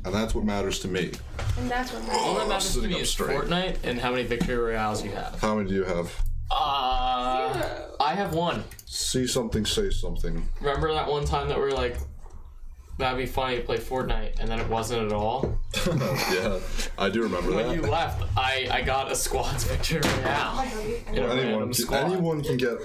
and that's what matters to me. And that's what All that matters. matters to me is Fortnite and how many victory royales you have. How many do you have? 0. I have 1. See something, say something. Remember that one time that we were like, that'd be funny to play Fortnite, and then it wasn't at all? Yeah, I do remember When that. you left, I got a squad's victory royale. In a random squad. Anyone can get.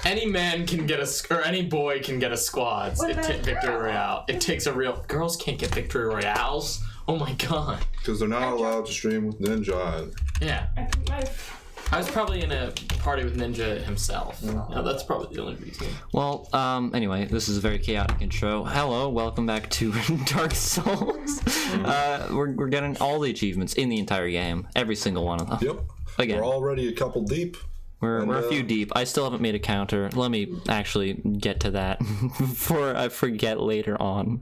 Any man can get or any boy can get a squad's victory royale. It takes a real. Girls can't get victory royales. Oh my god. Because they're not allowed to stream with Ninja. Yeah. I put my... I was probably in a party with Ninja himself. No, that's probably the only reason. Well, anyway, this is a very chaotic intro. Hello, welcome back to Dark Souls. We're getting all the achievements in the entire game. Every single one of them. Yep. Again. We're already a couple deep. We're a few deep. I still haven't made a counter. Let me actually get to that before I forget later on.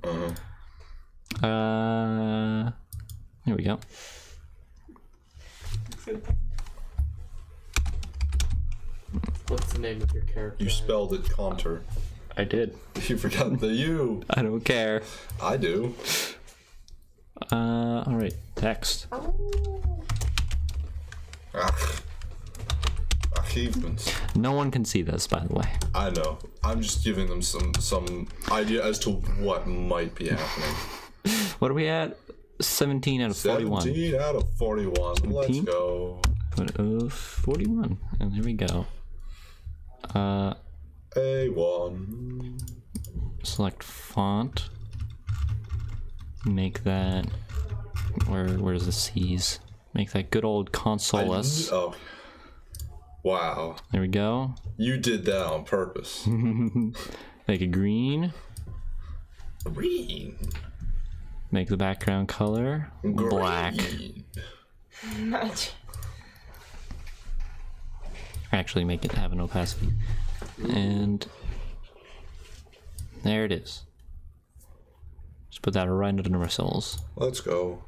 Here we go. What's the name of your character? You spelled it counter. I did. You forgot the U. I don't care. I do. Alright, text. Achievements. No one can see this, by the way. I know. I'm just giving them some idea as to what might be happening. What are we at? 17 out of 41. 17 out of 41. 17? Let's go. 41. And there we go. A1. Select font. Make that. Where's the C's? Make that good old consoleless. Oh. Wow. There we go. You did that on purpose. Make it green. Green. Make the background color black. Actually, make it have an opacity. And there it is. Just put that right under our souls. Let's go.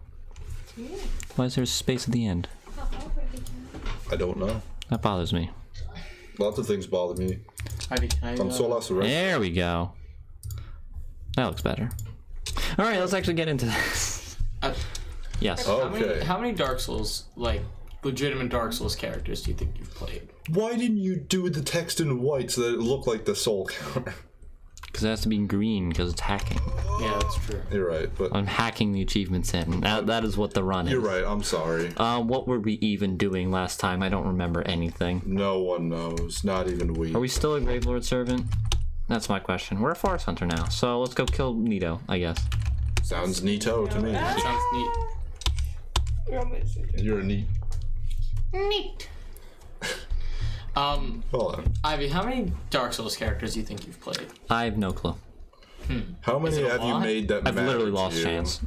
Why is there space at the end? I don't know. That bothers me. Lots of things bother me. I'm so lost of There we go. That looks better. All right, let's actually get into this. Yes. Okay. How many Dark Souls, like legitimate Dark Souls characters, do you think you've played? Why didn't you do the text in white so that it looked like the soul counter? Because it has to be in green because it's hacking. Yeah, that's true. You're right, but I'm hacking the achievements in. That is what the run is. you're right. I'm sorry. What were we even doing last time? I don't remember anything. No one knows. Not even we. Are we still a Gravelord servant? That's my question. We're a Forest Hunter now, so let's go kill Nito, I guess. Sounds neato to me. That sounds neat. You're a neat. Neat. Hold on. Ivy, how many Dark Souls characters do you think you've played? I have no clue. How many it a have you lot? made that I've matter literally to lost you? chance.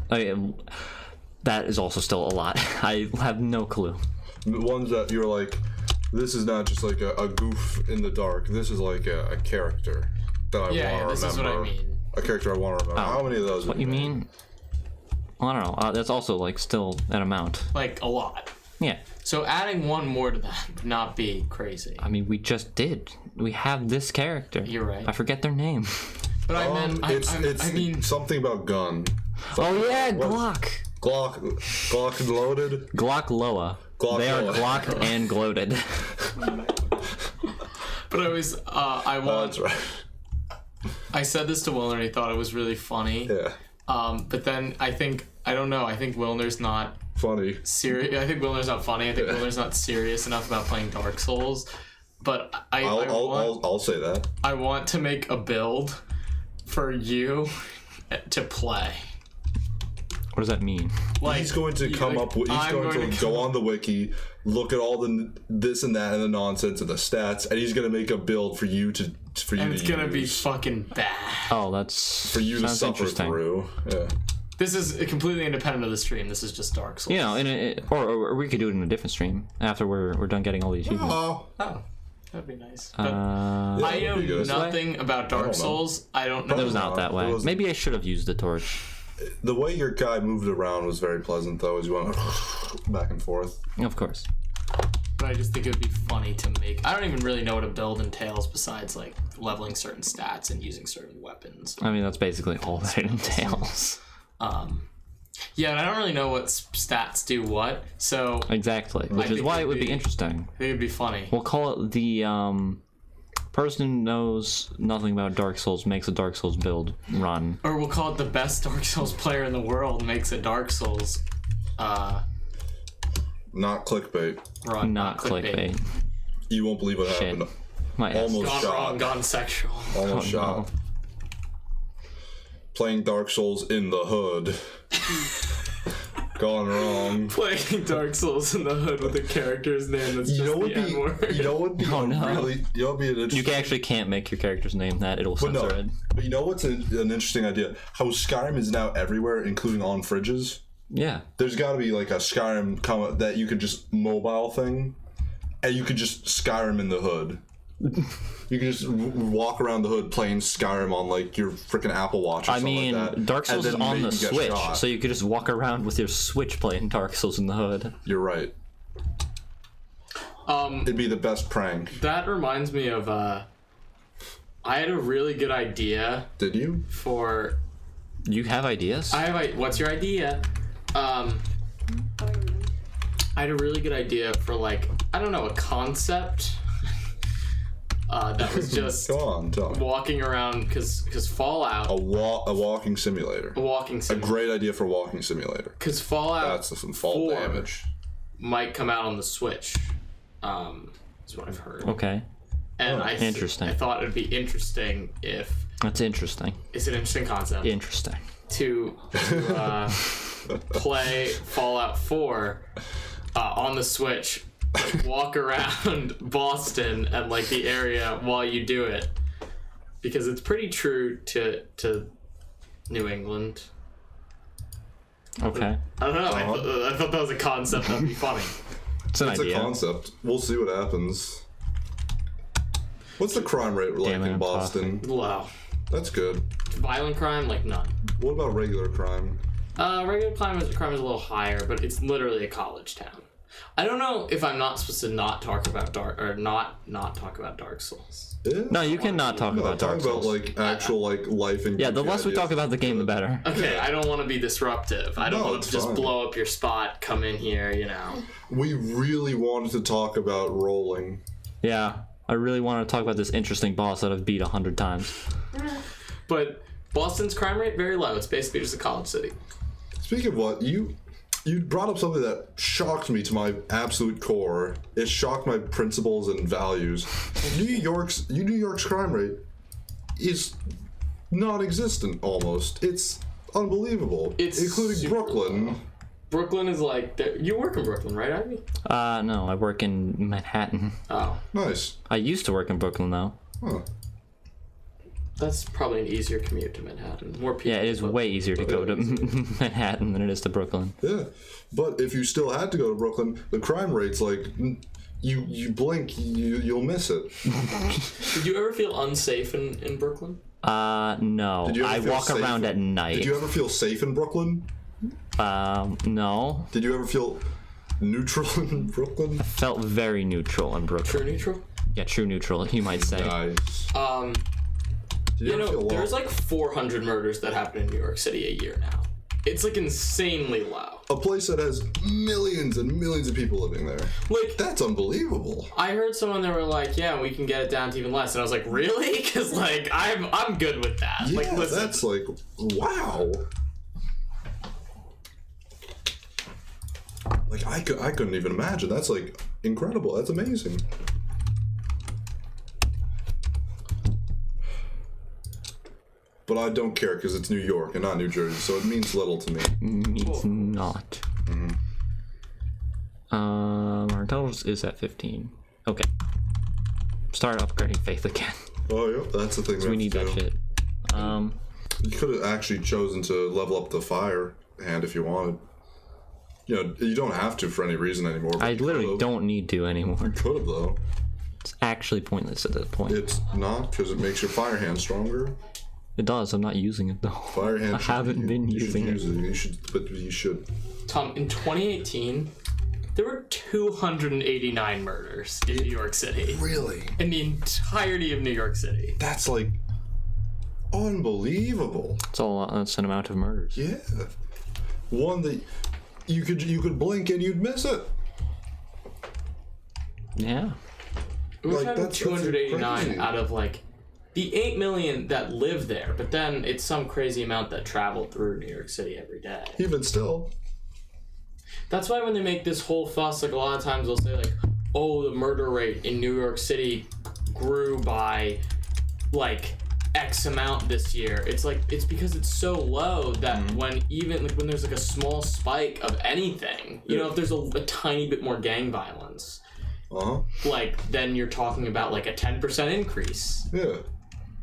That is also still a lot. I have no clue. The ones that you're like, this is not just like a goof in the dark. This is like a character that I want to remember. This is what I mean. A character I want to remember. How many of those? What have you made? mean? Well, I don't know. That's also like still an amount. Like a lot. Yeah. So adding one more to that would not be crazy. I mean, we just did. We have this character. You're right. I forget their name. But I meant, I mean, something about gun. Oh yeah, What? Glock. Glock loaded. Glock Loa. Glock They are Loa. glocked and gloated. but I was, I want. That's right. I said this to Wilner and he thought it was really funny. Yeah. But then I don't know. I think Wilner's not Funny. serious. I think Wilner's not funny. I think Wilner's not serious enough about playing Dark Souls. But I'll say that. I want to make a build for you to play. What does that mean? Like He's going to come up with. He's going to go on the wiki, look at all the this and that and the nonsense and the stats, and he's going to make a build for you to and it's gonna be use. fucking bad. Oh, that's For you to sounds suffer interesting. through. Yeah. This is completely independent of the stream. This is just Dark Souls. You know, or we could do it in a different stream after we're done getting all the achievements. Oh. Oh, that'd be nice. But Yeah, I know that'd be good. nothing about Dark know. Souls. I don't know. It was not that way. It was- Maybe I should have used the torch. The way your guy moved around was very pleasant, though, as you went back and forth. Of course. But I just think it would be funny to make. I don't even really know what a build entails besides like leveling certain stats and using certain weapons. I mean, that's basically all that it entails. Yeah, and I don't really know what stats do what, so Exactly, which is think why it'd it would be be- interesting. I think it'd be funny. We'll call it the person who knows nothing about Dark Souls makes a Dark Souls build run. Or we'll call it the best Dark Souls player in the world makes a Dark Souls Not clickbait. run. Not clickbait. You won't believe what Shit. happened. My ass. Almost Gone shot. wrong, gone sexual. Almost Oh, shot. no. Playing Dark Souls in the hood. Gone wrong. Playing Dark Souls in the hood with a character's name that's You just know the what be? N-word. You know what be? Oh, no. Really? You know what be an interesting? You actually can't make your character's name that. It'll But censor no. it. But you know what's an interesting idea? How Skyrim is now everywhere, including on fridges. Yeah. There's got to be like a Skyrim that you could just mobile thing, and you could just Skyrim in the hood. You can just walk around the hood playing Skyrim on like your freaking Apple Watch or I something mean, like that. Dark Souls and is then on the maybe get Switch, shot. so you could just walk around with your Switch playing Dark Souls in the hood. You're right. It'd be the best prank. That reminds me of I had a really good idea Did you? for You have ideas? what's your idea? I had a really good idea for like I don't know a concept that was just Go on, tell me. walking around because Fallout A walking simulator. a walking A sim great idea for a walking simulator. because Fallout That's some fall 4 damage. might come out on the Switch. Is what I've heard. Okay. And Interesting. I thought it'd be interesting if That's interesting. it's an interesting concept Interesting. to play Fallout 4 on the Switch, like, walk around Boston and like the area while you do it, because it's pretty true to New England. Okay. I don't know. I thought that was a concept that'd be funny. It's an It's idea. a concept. We'll see what happens. What's the crime rate like Damn it, in I'm Boston? Wow. That's good. Violent crime, like none. What about regular crime? Regular crime is a little higher, but it's literally a college town. I don't know if I'm not supposed to not talk about not talk about Dark Souls. Yeah. No, you cannot talk No, about talk Dark about Souls. like actual like life and Yeah, the less we talk about the game, the better. Okay, I don't want to be disruptive. I don't No, want it's to just fine. blow up your spot. Come in here, you know. We really wanted to talk about rolling. Yeah, I really want to talk about this interesting boss that I've beat 100 times. But Boston's crime rate very low. It's basically just a college city. Speaking of what, you brought up something that shocked me to my absolute core. It shocked my principles and values. New York's crime rate is non-existent almost. It's unbelievable. It's including super Brooklyn. low. Brooklyn is like you work in Brooklyn, right, Ivy? No, I work in Manhattan. Oh, Nice. I used to work in Brooklyn, though. Huh. that's probably an easier commute to Manhattan. More people. Yeah, it is but- way easier to go to Manhattan than it is to Brooklyn. Yeah, but if you still had to go to Brooklyn, the crime rate's like you blink, you'll miss it. Did you ever feel unsafe in Brooklyn? No. Did you ever I feel walk safe around at night. Did you ever feel safe in Brooklyn? No. Did you ever feel neutral in Brooklyn? Felt very neutral in Brooklyn. True neutral. Yeah, true neutral, you might say. Nice. Did You ever know, feel there's lost? like 400 murders that happen in New York City a year now. It's like insanely low. A place that has millions and millions of people living there. Like, That's unbelievable. I heard someone that were like, "Yeah, we can get it down to even less," and I was like, "Really?" Because like I'm good with that. Yeah, Like, listen, that's like wow. Like I couldn't even imagine. That's like incredible. That's amazing. But I don't care because it's New York and not New Jersey, so it means little to me. Means not. Our intelligence is at 15. Okay. Start upgrading faith again. Oh, yeah, that's the thing. We need that shit. You could have actually chosen to level up the fire hand if you wanted. You know, you don't have to for any reason anymore. but I you literally could've. don't need to anymore. Could have though. It's actually pointless at this point. It's not because it makes your fire hand stronger. It does. I'm not using it though. Fire hand. I haven't been you using should it. use it. You should, but you should. Tom, in 2018, there were 289 murders in New York City. Really? In the entirety of New York City. That's like unbelievable. It's all that's an amount of murders. Yeah. one that you could blink and you'd miss it. Yeah. We're Like, talking that's 289 crazy. out of like the 8 million that live there, but then it's some crazy amount that travel through New York City every day. Even still. That's why when they make this whole fuss, like a lot of times they'll say like, oh, the murder rate in New York City grew by like X amount this year. It's like, it's because it's so low that when there's like a small spike of anything, you know, if there's a tiny bit more gang violence, like then you're talking about like a 10% increase. Yeah.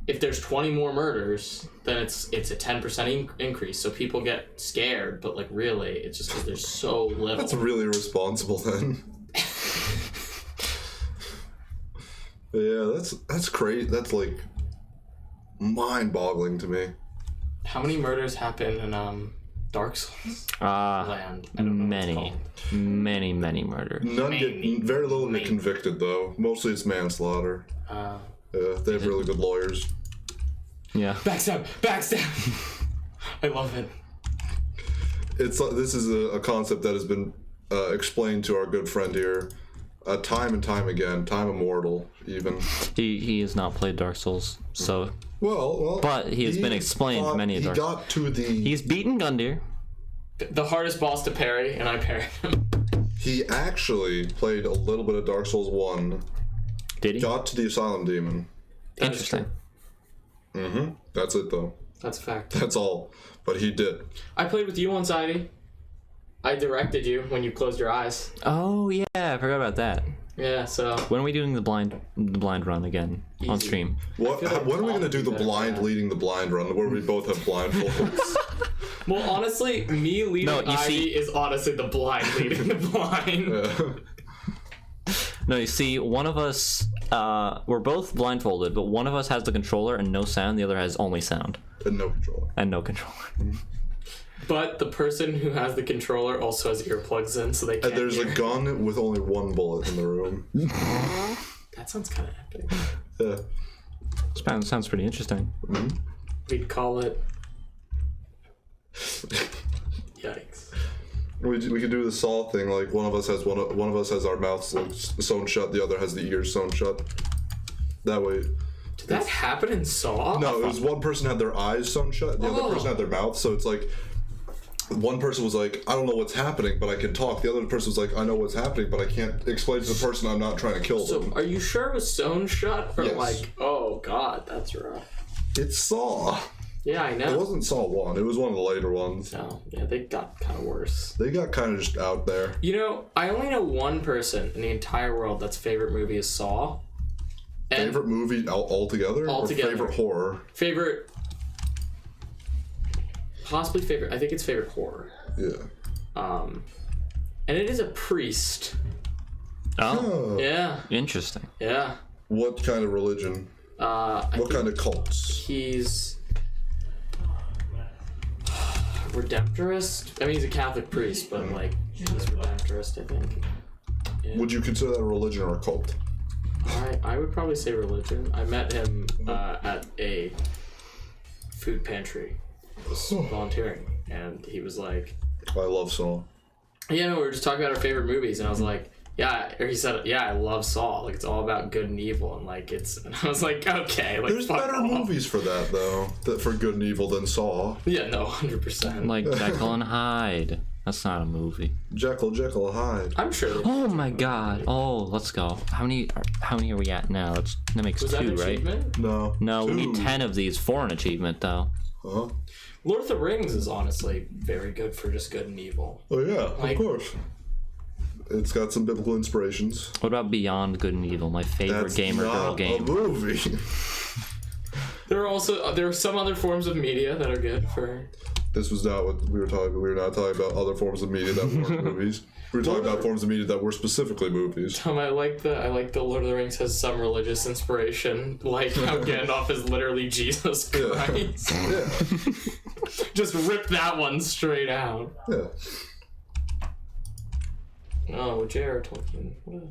If there's 20 more murders, then it's a 10% increase. So people get scared, but like really, it's just because there's so little. That's really irresponsible then. Yeah, that's crazy. That's like mind-boggling to me. How many murders happen in Dark Souls land? I don't know what it's called. Many murders. None get very little get convicted though. Mostly it's manslaughter. Yeah, they have really good lawyers. Yeah. Backstab! I love it. This is a concept that has been explained to our good friend here time and time again. Time immortal, even. He has not played Dark Souls, so. Well. But he has been explained many He Dark. got to the. He's beaten Gundyr. The hardest boss to parry, and I parried him. He actually played a little bit of Dark Souls 1. Did he? Got to the Asylum Demon. Interesting. That's it though. That's a fact. That's all. But he did. I played with you once, Ivy. I directed you when you closed your eyes. Oh yeah, I forgot about that. Yeah, so. When are we doing the blind run again on Easy. stream? What? feel like When are we Paul gonna do the would be better blind at that. leading the blind run where we both have blindfolds? Well, honestly, me leading No, you Ivy see- is honestly the blind leading the blind. No, you see, one of us, we're both blindfolded, but one of us has the controller and no sound, the other has only sound And no controller. and no controller. But the person who has the controller also has earplugs in, so they can't And there's a hear. gun with only one bullet in the room. That sounds kind of epic. Yeah. Sounds pretty interesting. We'd call it... Yikes. We could do the Saw thing. Like one of us has our mouths like sewn shut, the other has the ears sewn shut. That way. Did that happen in Saw? No, it was one person had their eyes sewn shut, the other person had their mouth. So it's like one person was like, I don't know what's happening, but I can talk. The other person was like, I know what's happening, but I can't explain to the person I'm not trying to kill them. So, are you sure it was sewn shut? Or Yes. like, oh god, that's rough. It's Saw. Yeah, I It know. wasn't Saw 1. It was one of the later ones. No, yeah, they got kind of worse. They got kind of just out there. You know, I only know one person in the entire world that's favorite movie is Saw. And Favorite movie altogether? Altogether. Or favorite horror? favorite... Possibly favorite... I think it's favorite horror. Yeah. And it is a priest. Oh, Yeah, interesting. yeah. What kind of religion? I What think kind of cults? he's... Redemptorist? I mean, he's a Catholic priest, but like, he's Redemptorist, I think. Would you consider that a religion or a cult? I would probably say religion. I met him at a food pantry, volunteering, and he was like, I love Saw. yeah, no, we were just talking about our favorite movies, and I was like, yeah, or he said, yeah, I love Saw, like, it's all about good and evil, and like, and I was like, okay, like, There's fuck better off. movies for that, though. For good and evil than Saw. Yeah, no, 100%. Like Jekyll and Hyde. That's not a movie. Jekyll, Hyde. I'm sure that Oh my god. Oh, let's go. How many are we at now? That makes was that an 2, right? achievement? No. No, we need 2. 10 of these for an achievement, though. Uh-huh. Lord of the Rings is honestly very good for just good and evil. Oh, yeah, Like- of course. It's got some biblical inspirations. What about Beyond Good and Evil, my favorite That's gamer girl not game? a movie. There are some other forms of media that are good for... This was not what we were talking about. We were not talking about other forms of media that weren't movies. We were talking about forms of media that were specifically movies. I like the Lord of the Rings has some religious inspiration, like how Gandalf is literally Jesus Christ. Yeah. Just rip that one straight out. Yeah. Oh, J.R. Tolkien, what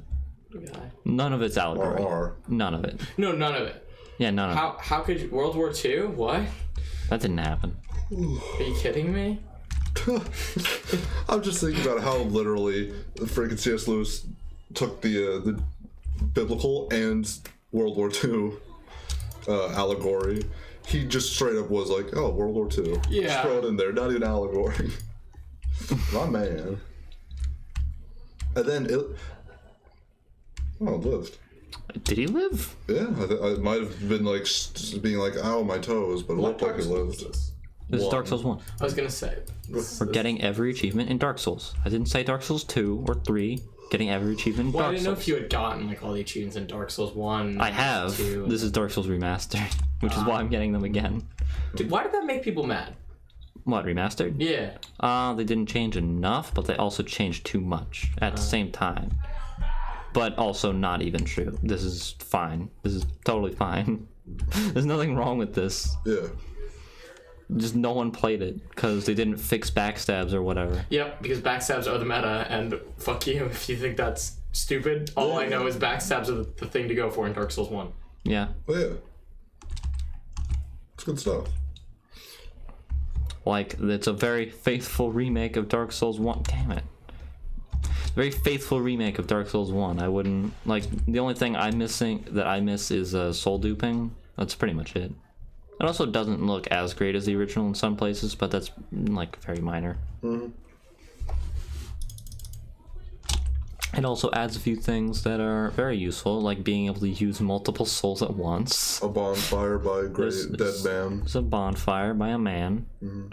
a guy. None of it's allegory. R. None of it. No, none of it. Yeah, none of it. How could you, World War II? What? That didn't happen. Are you kidding me? I'm just thinking about how literally freaking C.S. Lewis took the biblical and World War II allegory. He just straight up was like, "Oh, World War II." Yeah. Just throw it in there, not even allegory. My man. And then it lived. Did he live? Yeah, I might have been like being like, "Ow, my toes," but it looked like it lived. This is Dark Souls 1. I was gonna say. We're getting every achievement in Dark Souls. I didn't say Dark Souls 2 or 3. Getting every achievement in Well, I Dark didn't know Souls. if you had gotten like all the achievements in Dark Souls 1. I have. 2. This is Dark Souls Remastered, which is why I'm getting them again. Dude, why did that make people mad? What, remastered? Yeah. They didn't change enough, but they also changed too much at the same time. But also not even true. This is fine. This is totally fine. There's nothing wrong with this. Yeah. Just no one played it because they didn't fix backstabs or whatever. Yep, because backstabs are the meta, and fuck you if you think that's stupid. All I know is backstabs are the thing to go for in Dark Souls 1. Yeah. Oh, yeah. It's good stuff. Like, it's a very faithful remake of Dark Souls 1. Damn it. Very faithful remake of Dark Souls 1. I wouldn't... Like, the only thing I miss is soul duping. That's pretty much it. It also doesn't look as great as the original in some places, but that's, like, very minor. Mm-hmm. It also adds a few things that are very useful, like being able to use multiple souls at once. A bonfire by a great dead man. It's a bonfire by a man. Mm-hmm.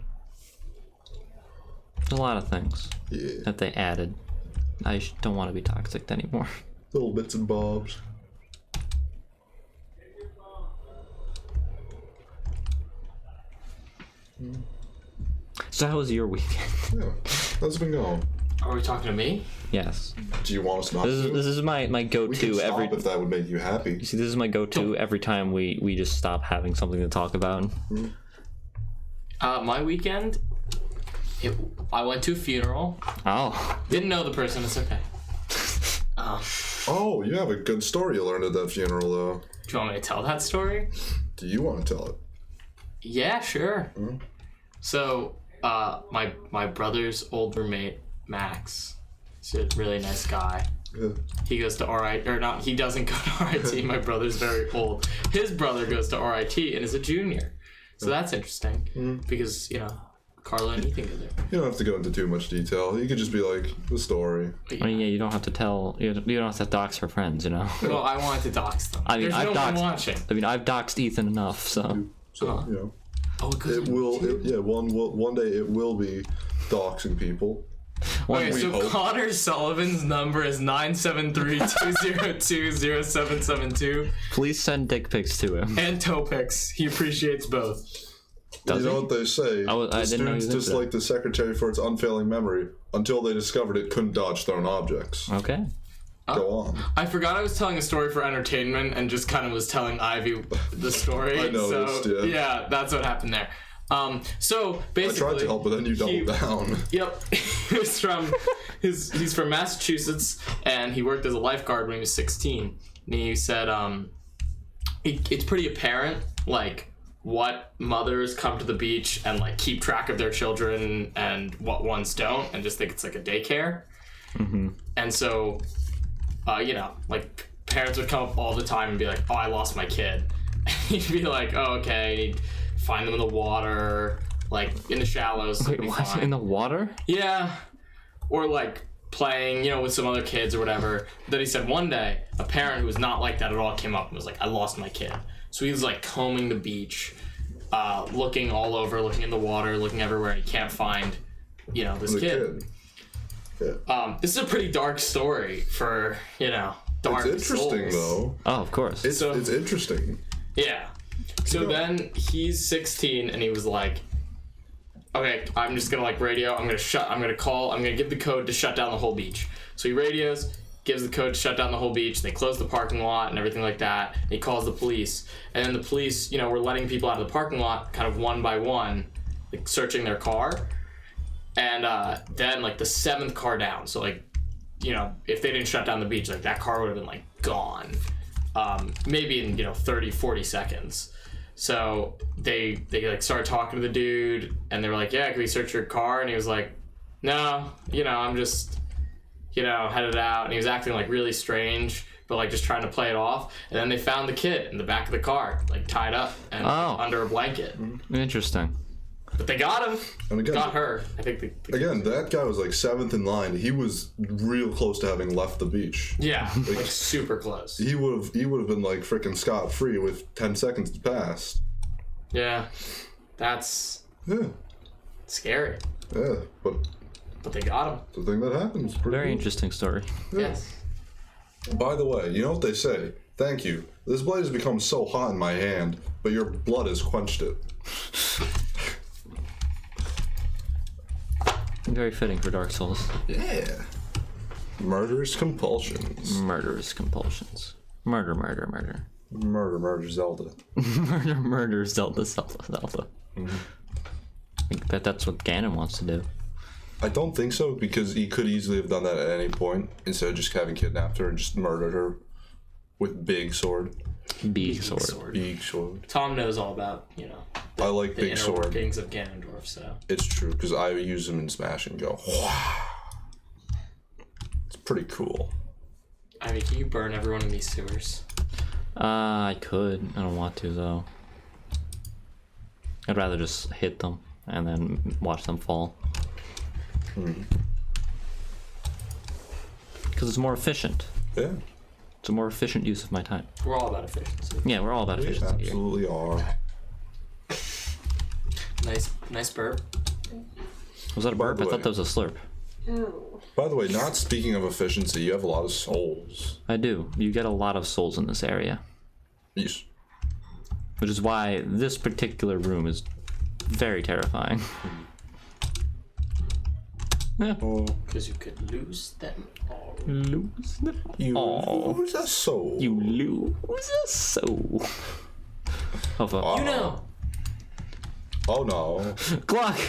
There's a lot of things Yeah. that they added. I don't want to be toxic anymore. Little bits and bobs. So how was your weekend? Yeah. How's it been going? Are we talking to me? Yes. Do you want us not This to? is my We can go-to stop every... if that would make you happy. See, this is my go-to every time we just stop having something to talk about. My weekend, I went to a funeral. Oh. Didn't know the person, it's okay. Oh, you have a good story you learned at that funeral, though. Do you want me to tell that story? Do you want to tell it? Yeah, sure. So, my brother's old roommate, Max, he's a really nice guy. Yeah. He goes to RIT, or not, he doesn't go to RIT. My brother's very old. His brother goes to RIT and is a junior. So that's interesting because, you know, Carla and Ethan go there. You don't have to go into too much detail. You could just be like, the story. I mean, yeah, you don't have to tell... You don't have to dox her friends, you know? Well, I wanted to dox them. I mean, There's no one watching. I've doxed Ethan enough, so... So, you know. Oh, It will, one day it will be doxing people. Okay, we so hope. Connor Sullivan's number is 973-202-0772. Please send dick pics to him. And toe pics. He appreciates both. Does You know he? what they say? I the didn't know he students was into dislike the secretary for its unfailing memory until they discovered it couldn't dodge thrown objects. Okay. Go on. I forgot I was telling a story for entertainment and just kind of was telling Ivy the story. I noticed, so, yeah. that's what happened there. So I basically, tried to help, but then you doubled down. Yep, he's from Massachusetts, and he worked as a lifeguard when he was 16. And he said, it's pretty apparent, like, what mothers come to the beach and like keep track of their children and what ones don't, and just think it's like a daycare. And so, you know, like parents would come up all the time and be like, "Oh, I lost my kid." He'd be like, "Oh, okay." Find them in the water, like in the shallows. Wait, what? In the water? Yeah. Or like playing, you know, with some other kids or whatever. Then he said one day, a parent who was not like that at all came up and was like, "I lost my kid." So he was like combing the beach, looking all over, looking in the water, looking everywhere. He can't find, you know, this The kid. Yeah. This is a pretty dark story for, you know, dark It's interesting, souls. though. Oh, of course. It's interesting. Yeah. So then he's 16 and he was like, "Okay, I'm just gonna like radio. I'm gonna give the code to shut down the whole beach." So he radios, gives the code to shut down the whole beach. They close the parking lot and everything like that. And he calls the police, and then the police, you know, were letting people out of the parking lot kind of one by one, like searching their car. And then like the 7th car down. So like, you know, if they didn't shut down the beach, like that car would have been like gone. Maybe in, you know, 30, 40 seconds. So they like started talking to the dude, and they were like, "Yeah, can we search your car?" And he was like, "No, I'm just, headed out." And he was acting like really strange, but like just trying to play it off. And then they found the kid in the back of the car, like tied up and under a blanket. Interesting. But they got him. And again, Got her. I think again, that guy was like 7th in line. He was real close to having left the beach. Yeah, like super close. He would have been like freaking scot free with 10 seconds to pass. Yeah, that's scary. Yeah, but they got him. the thing that happens. Pretty Very cool. interesting story. Yes. By the way, you know what they say? Thank you. This blade has become so hot in my hand, but your blood has quenched it. Very fitting for Dark Souls. Yeah. Murderous compulsions. Murderous compulsions. Murder, murder, murder. Murder, Zelda. murder, Zelda. I bet that's what Ganon wants to do. I don't think so, because he could easily have done that at any point, instead of just having kidnapped her and just murdered her with big sword. Big sword. Big sword. Tom knows all about, I like the big inner sword. workings of Ganondorf, so. It's true, because I use them in Smash and go, wow. It's pretty cool. I mean, can you burn everyone in these sewers? I could. I don't want to, though. I'd rather just hit them and then watch them fall. Because it's more efficient. Yeah. It's a more efficient use of my time. We're all about efficiency. Yeah, we're all about We efficiency here. absolutely are. Nice burp. Was that a burp? I thought that was a slurp. By the way, not speaking of efficiency, you have a lot of souls. I do. You get a lot of souls in this area. Yes. Which is why this particular room is very terrifying. Yeah. Oh, Because you could lose them all. Lose them. you Oh. lose a soul. You lose a soul. Oh, fuck. You know. Oh no. Glock!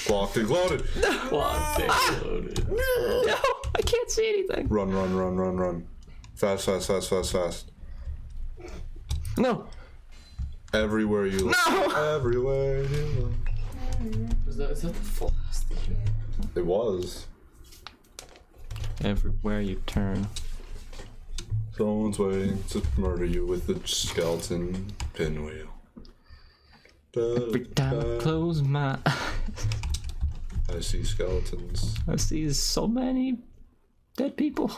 Blocked and gloated. Blocked and loaded. No! I can't see anything. Run. Fast. No! Everywhere you look. No! Everywhere you look. Is that the full last thing? It was. Everywhere you turn. Someone's waiting to murder you with the skeleton pinwheel. Every time I close my eyes, I see skeletons. I see so many dead people.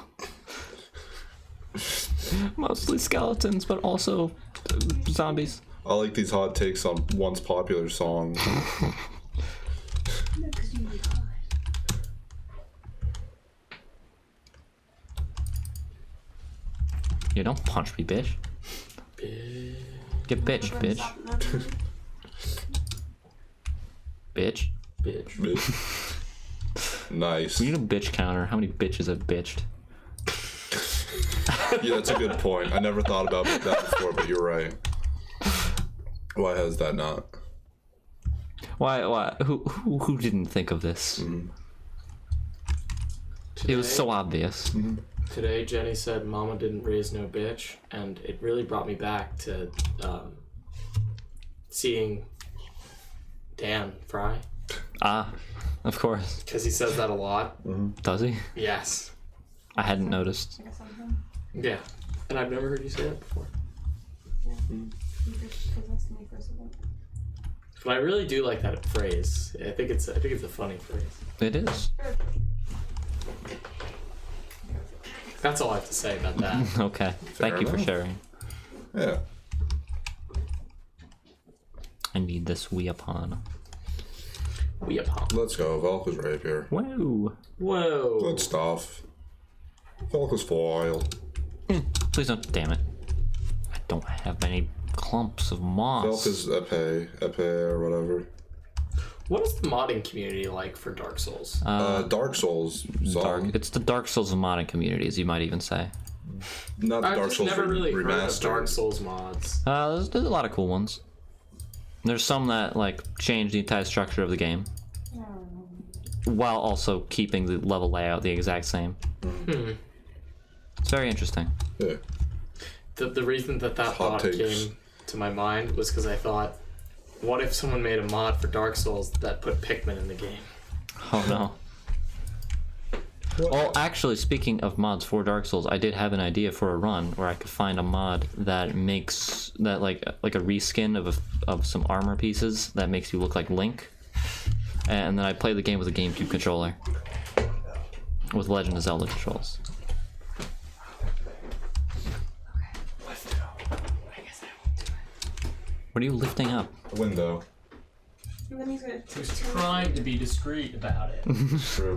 Mostly skeletons, but also zombies. I like these hot takes on once popular songs. You don't punch me, bitch. Get bitched, bitch. Bitch. Bitch. Nice. We need a bitch counter. How many bitches have bitched? Yeah, that's a good point. I never thought about that before, but you're right. Why has that not? Why? Who didn't think of this? It was so obvious. Today, Jenny said, "Mama didn't raise no bitch," and it really brought me back to seeing Dan Fry, Ah, of course. because he says that a lot. Does he? Yes. I hadn't noticed. Yeah. And I've never heard you say that before. But I really do like that phrase. I think it's a funny phrase. It is. That's all I have to say about that. Okay. Thank you for enough. sharing. Yeah. I need this Weapon. Let's go. Velk was right here. Whoa. Whoa. Good stuff. Velk was foiled. Please don't. Damn it. I don't have many clumps of moss. Velk is epee or whatever. What is the modding community like for Dark Souls? Dark Souls. Song. It's the Dark Souls of modding communities, you might even say. Not the I've Dark just Souls never really heard of remastered. Dark Souls mods. There's a lot of cool ones. There's some that like change the entire structure of the game, while also keeping the level layout the exact same. It's very interesting. Yeah. The reason that Hot thought takes. came to my mind was because I thought, what if someone made a mod for Dark Souls that put Pikmin in the game? Oh no. Well, actually, speaking of mods for Dark Souls, I did have an idea for a run where I could find a mod that makes that like a reskin of some armor pieces that makes you look like Link, and then I play the game with a GameCube controller with Legend of Zelda controls. What are you lifting up? A window. And then he's gonna Who's trying to be discreet about it? True.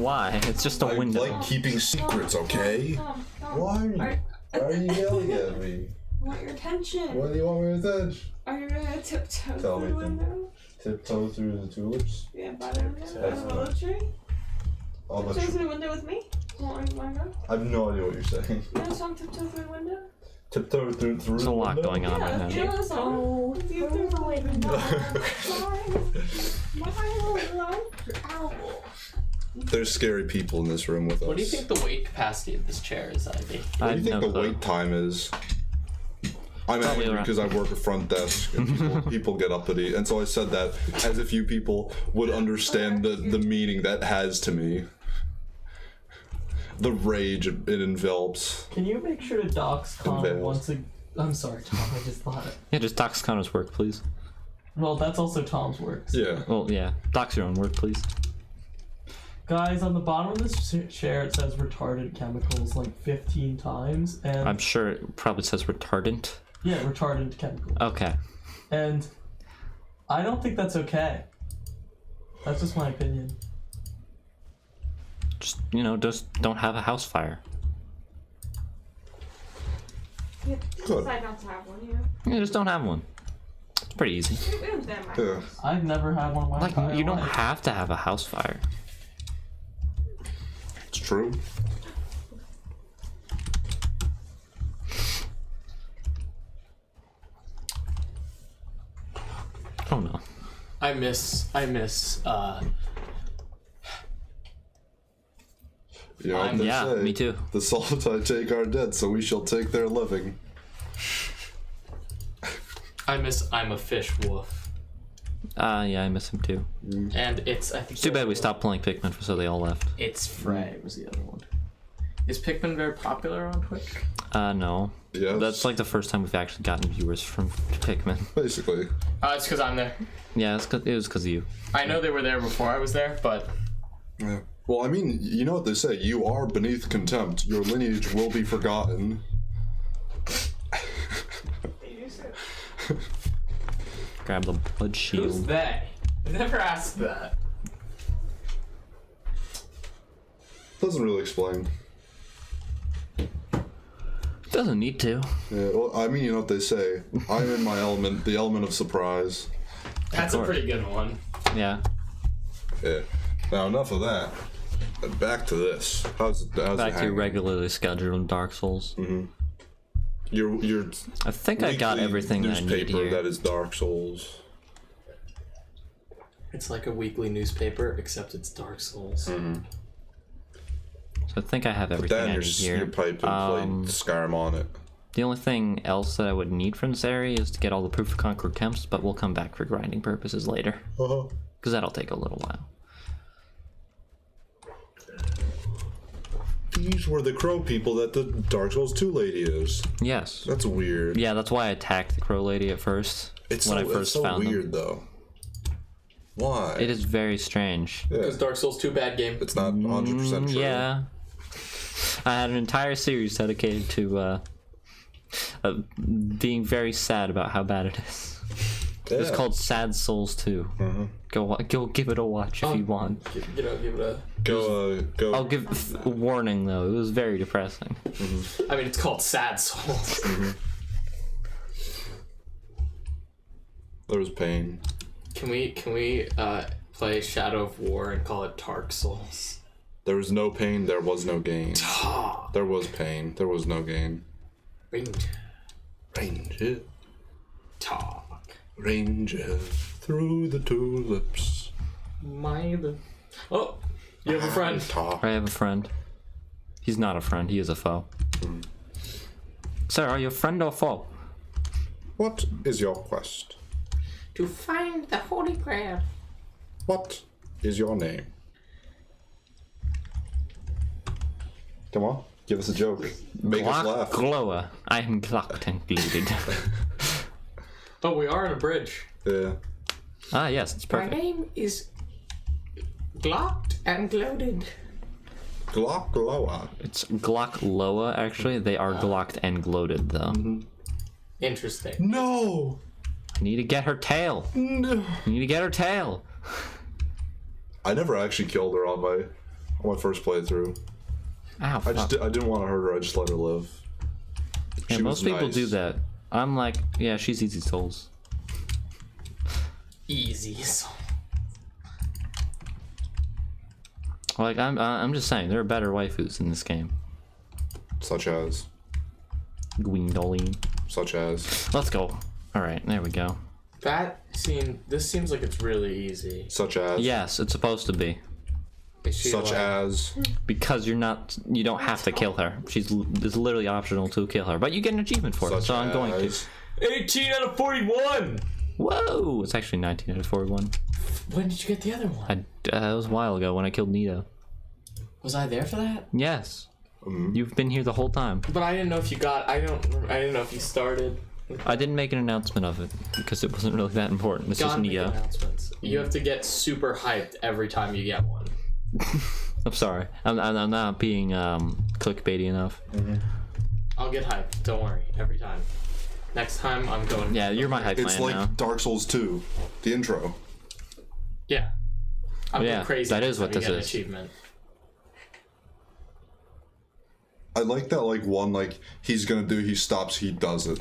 Why? It's just a I window. like keeping secrets, okay? Why are you yelling at me? I want your attention. What do you want me to touch? Are you gonna tiptoe Tell through me the then. window? Tiptoe through the tulips? Yeah, by the window. By the willow tree. I'll let Tiptoe you. through the window with me. Wanna go? I have no idea what you're saying. You know the song Tiptoe Through the Window? Tiptoe through There's a lot window? going on Yeah, right you now. know the song? Through the window. There's scary people in this room with us. What do you think the weight capacity of this chair is, Ivy? What do you think no the clue. wait time is? I'm Probably angry around- because I work a front desk and people get uppity, and so I said that as if you people would understand the meaning that has to me. The rage it envelops. Can you make sure to dox Connor Conveys. once a... I'm sorry, Tom, I just thought it. Yeah, just dox Connor's work, please. Well, that's also Tom's work. Yeah. Well, yeah, dox your own work, please. Guys, on the bottom of this chair it says retardant chemicals like 15 times, and... I'm sure it probably says retardant. Yeah, retardant chemicals. Okay. And I don't think that's okay. That's just my opinion. Just, just don't have a house fire. Yeah, Good. decide not to have one, you know? Yeah, just don't have one. It's pretty easy. We don't stand by Yeah. I've never had one in my Like, entire you don't life. have to have a house fire. It's true. Oh no. I miss You know what they Yeah, say, me too. The salt I take are dead, so we shall take their living. I'm a fish wolf. Yeah, I miss him too. And I think It's too bad we stopped playing Pikmin, so they all left. It's Frey was the other one. Is Pikmin very popular on Twitch? No. Yes. That's like the first time we've actually gotten viewers from Pikmin. Basically. It's because I'm there. Yeah, it was because of you. I know they were there before I was there, but Yeah. Well, I mean, you know what they say. You are beneath contempt. Your lineage will be forgotten. Grab the blood who's shield. they? I never asked that. Doesn't really explain. Doesn't need to. Yeah, well, I mean, you know what they say. I'm in my element, the element of surprise. That's a course. pretty good one. Yeah. Yeah. Now, enough of that. Back to this. How's it Back to your hanging? regularly scheduled Dark Souls. Your I think I got weekly everything that I need newspaper here. that is Dark Souls. It's like a weekly newspaper, except it's Dark Souls. So I think I have everything Then I your, need here. your pipe and plate Skyrim on it. The only thing else that I would need from this area is to get all the proof of conquer temps, but we'll come back for grinding purposes later. Uh-huh. Because that'll take a little while. These were the crow people that the Dark Souls 2 lady is. Yes. That's weird. Yeah, that's why I attacked the crow lady at first. It's when so, I first it's so found weird, them. though. Why? It is very strange. Yeah. Because Dark Souls 2 bad game. It's not 100% true. Yeah. I had an entire series dedicated to being very sad about how bad it is. It's Yeah. called Sad Souls 2. Go give it a watch if you want. Give it a. Go. I'll give a warning though. It was very depressing. I mean, it's called Sad Souls. There was pain. Can we play Shadow of War and call it Dark Souls? There was no pain, there was no gain. Talk. There was pain, there was no gain. Ranger, Talk. Ranger, through the tulips. Oh, you have a friend. Talk. I have a friend. He's not a friend. He is a foe. Sir, are you a friend or foe? What is your quest? To find the Holy Grail. What is your name? Come on, give us a joke. Make us laugh. Glower. I am glocked and glued. Oh, we are on a bridge. Yeah. Ah, yes, it's My perfect. name is Glocked and Gloated. Glock Loa. It's Glock Loa, actually. They are glocked and gloated, though. Interesting. No! I need to get her tail. No. I need to get her tail. I never actually killed her on my first playthrough. Ow, I fuck. I didn't want to hurt her. I just let her live. Yeah, She most was people nice. do that. I'm like, yeah, she's easy souls. Easy. Like, I'm just saying, there are better waifus in this game. Such as. Gwyndolin. Such as. Let's go. Alright, there we go. This seems like it's really easy. Such as. Yes, it's supposed to be. Is she Such like- as. Because you don't have to kill her. It's literally optional to kill her. But you get an achievement for it, Such so I'm going to. as. 18 out of 41! Whoa! It's actually 19 out of 41. When did you get the other one? It was a while ago when I killed Nito. Was I there for that? Yes. You've been here the whole time. But I didn't know if you got. I didn't know if you started. I didn't make an announcement of it because it wasn't really that important. It's just Gotta make Neo. announcements. You have to get super hyped every time you get one. I'm sorry. I'm not being clickbaity enough. I'll get hyped. Don't worry. Every time. Next time I'm going. Yeah, you're my hype It's man like now. Dark Souls 2, the intro. Yeah. I'm Yeah, going crazy. that is every what time this you get an is. Achievement. I like that, like, one, like, he stops, he does it.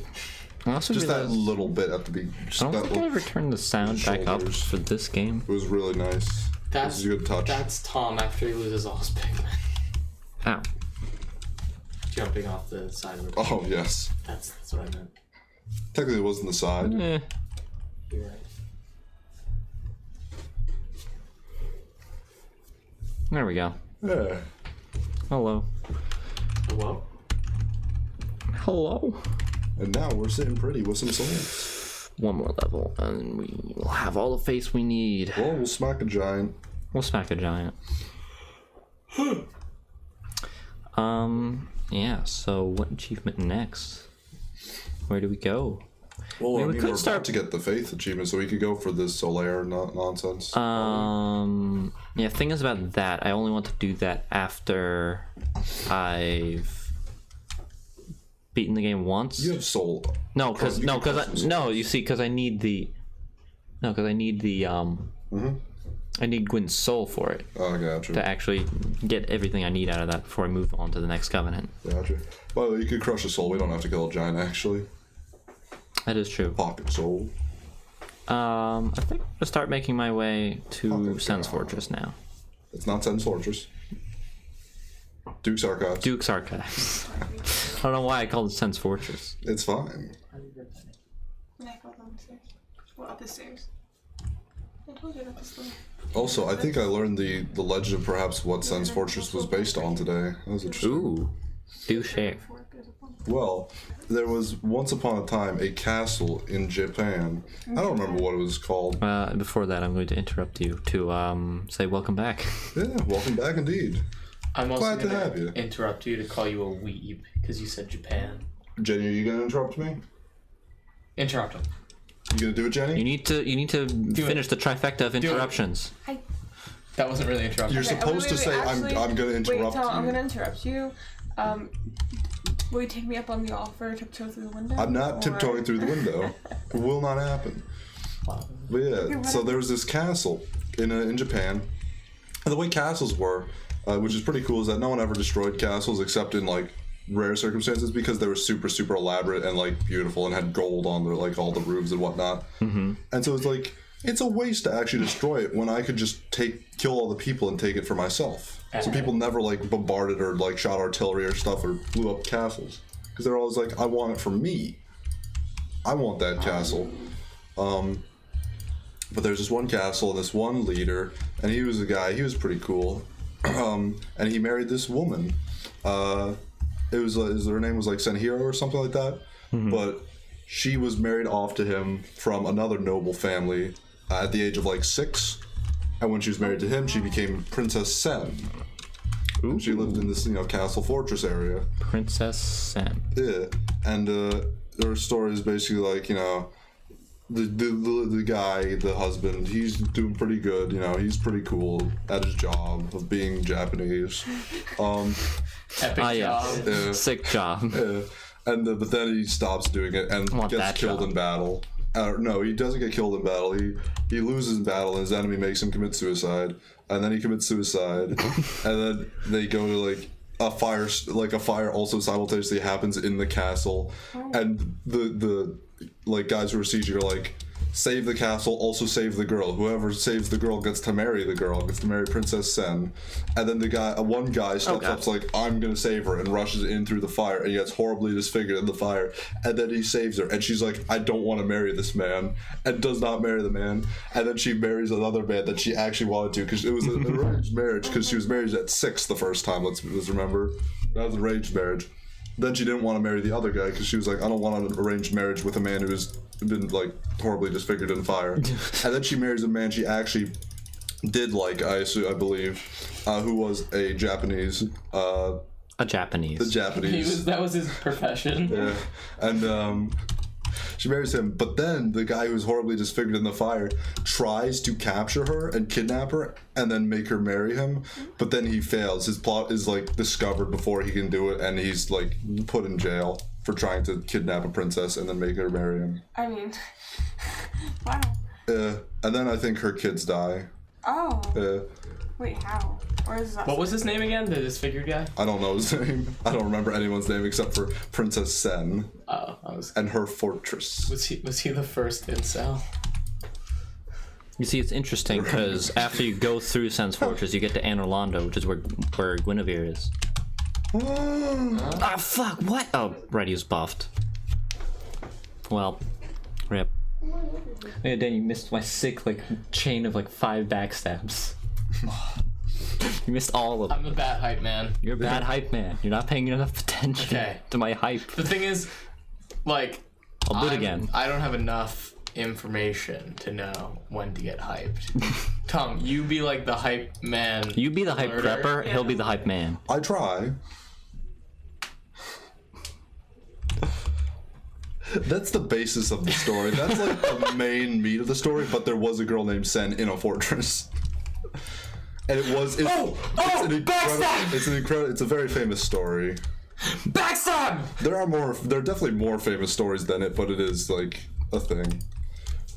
I also Just that realized, little bit at the beginning. I don't think I ever turned the sound back up shoulders. for this game. It was really nice. That's This is a good touch. That's Tom after he loses all his pigment. Ow. Jumping off the side of the. Oh, yes. That's what I meant. Technically, it wasn't the side. Eh. You're right. There we go. Yeah. Hello. Well, Hello. And now we're sitting pretty with some souls. One more level, and we will have all the face we need. Well, we'll smack a giant. We'll smack a giant. Yeah, so what achievement next? Where do we go? Well, We I mean, could we're start- about to get the faith achievement, so we could go for this Solaire nonsense. Yeah, thing is about that, I only want to do that after I've beaten the game once. You have soul. No, because you can crush some souls. you see, because I need the I need Gwyn's soul for it Oh, gotcha. to actually get everything I need out of that before I move on to the next covenant. Gotcha. Well, you could crush a soul. We don't have to kill a giant, actually. That is true. Pocket soul. I think I'm gonna start making my way to Okay, Sen's God. Fortress now. It's not Sen's Fortress. Duke's Archives. Duke's Archives. I don't know why I called it Sen's Fortress. It's fine. Yeah, go downstairs. Well, up the stairs. I told you not to sleep. Also, I think I learned the legend of perhaps what Sen's Fortress was based on today. That was interesting. Ooh, do share. Well, there was once upon a time a castle in Japan. I don't remember what it was called. Before that, I'm going to interrupt you to say welcome back. Yeah, welcome back indeed. I'm also Glad to gonna have you. interrupt you to call you a weeb because you said Japan. Jenny, are you gonna interrupt me? Interrupt him. You gonna do it, Jenny? You need to finish the trifecta of interruptions. That wasn't really interrupting. You're supposed to say actually- I'm gonna interrupt Wait, Tom, you. I'm gonna interrupt you. Will you take me up on the offer to tiptoe through the window? I'm not or- tiptoeing through the window. It will not happen. But yeah, so there was this castle in Japan. And the way castles were, which is pretty cool, is that no one ever destroyed castles except in like rare circumstances because they were super, super elaborate and like beautiful and had gold on their like all the roofs and whatnot. Mm-hmm. And so it's like it's a waste to actually destroy it when I could just kill all the people and take it for myself. So people never like bombarded or like shot artillery or stuff or blew up castles because they're always like, I want it for me. I want that castle. But there's this one castle and this one leader, and he was a guy. He was pretty cool, and he married this woman. Her name was like Senhiro or something like that. But she was married off to him from another noble family at the age of like 6. And when she was married to him, she became Princess Sen. Ooh. She lived in this, castle fortress area. Princess Sen. Yeah. And her story is basically like, the guy, the husband, he's doing pretty good. He's pretty cool at his job of being Japanese. Epic job. Yeah. Sick job. Yeah. And but then he stops doing it and gets killed in battle. No, he doesn't get killed in battle. He loses in battle, and his enemy makes him commit suicide. And then he commits suicide, and then they go to like a fire also simultaneously happens in the castle, and the guys who are sieging are like, save the castle, also save the girl. Whoever saves the girl gets to marry the girl, gets to marry Princess Sen. And then one guy steps up's like, I'm gonna save her, and rushes in through the fire, and he gets horribly disfigured in the fire. And then he saves her, and she's like, I don't want to marry this man, and does not marry the man. And then she marries another man that she actually wanted to, because it was an arranged marriage, because she was married at 6 the first time. Let's remember, that was an arranged marriage. Then she didn't want to marry the other guy because she was like, I don't want an arranged marriage with a man who's been like horribly disfigured in fire. And then she marries a man she actually did like, I believe, who was a Japanese. A Japanese. The Japanese. That was his profession. Yeah, and she marries him, but then the guy who's horribly disfigured in the fire tries to capture her and kidnap her and then make her marry him, but then he fails. His plot is like discovered before he can do it, and he's like put in jail for trying to kidnap a princess and then make her marry him. I mean, wow. And then I think her kids die. Oh. Wait, how? Or is that? What was his name again? The disfigured guy? I don't know his name. I don't remember anyone's name except for Princess Sen. Oh, and her fortress. Was he the first incel? You see, it's interesting because after you go through Sen's fortress, you get to Anor Londo, which is where Guinevere is. Ah, fuck! What? Oh, right, he was buffed. Well, rip. Yeah, Dan, you missed my sick chain of 5 backstabs. You missed all of them. I'm a bad hype man. You're a bad hype man. You're not paying enough attention to my hype. The thing is, I'll do it again. I don't have enough information to know when to get hyped. Tom, you be like the hype man. You be the hype alerter. prepper, he'll be the hype man. I try. That's the basis of the story. That's like the main meat of the story, but there was a girl named Sen in a fortress. And it's a very famous story. Backstab! There are definitely more famous stories than it, but it is like a thing.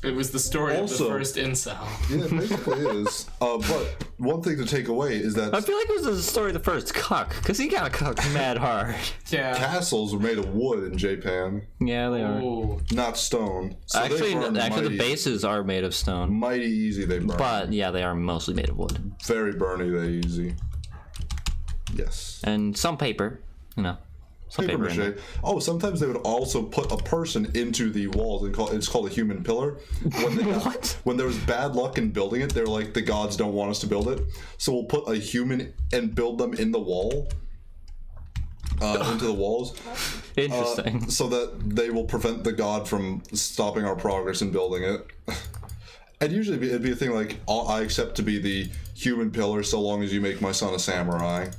It was the story of the Also- first incel. Yeah, it basically is. But one thing to take away is that I feel like it was the story of the first cuck, because he got cucked mad hard. Yeah. castles were made of wood in Japan, Yeah, they are. Ooh. not stone. So they Actually, burned the mighty- bases are made of stone. mighty easy. They burn. But, yeah, they are mostly made of wood. Very burny. They easy. Yes. And some paper, some Paper paper in there. mache. Oh, sometimes they would also put a person into the walls and it's called a human pillar. When What? When there was bad luck in building it, they're like, the gods don't want us to build it, so we'll put a human and build them in the wall, into the walls, Interesting. so that they will prevent the god from stopping our progress in building it. And usually it'd be a thing like, I accept to be the human pillar so long as you make my son a samurai.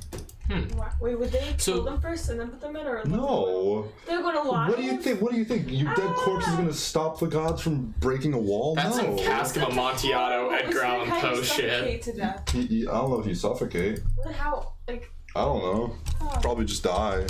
Wait, would they So- kill them first and then put them in, or No. they're gonna lie? What do you think? What do you think? Your dead corpse is gonna stop the gods from breaking a wall? That's no. some Cask of Amontillado, Edgar Allan Poe shit. To death? I don't know if you suffocate. But how? Like, I don't know. Probably just die.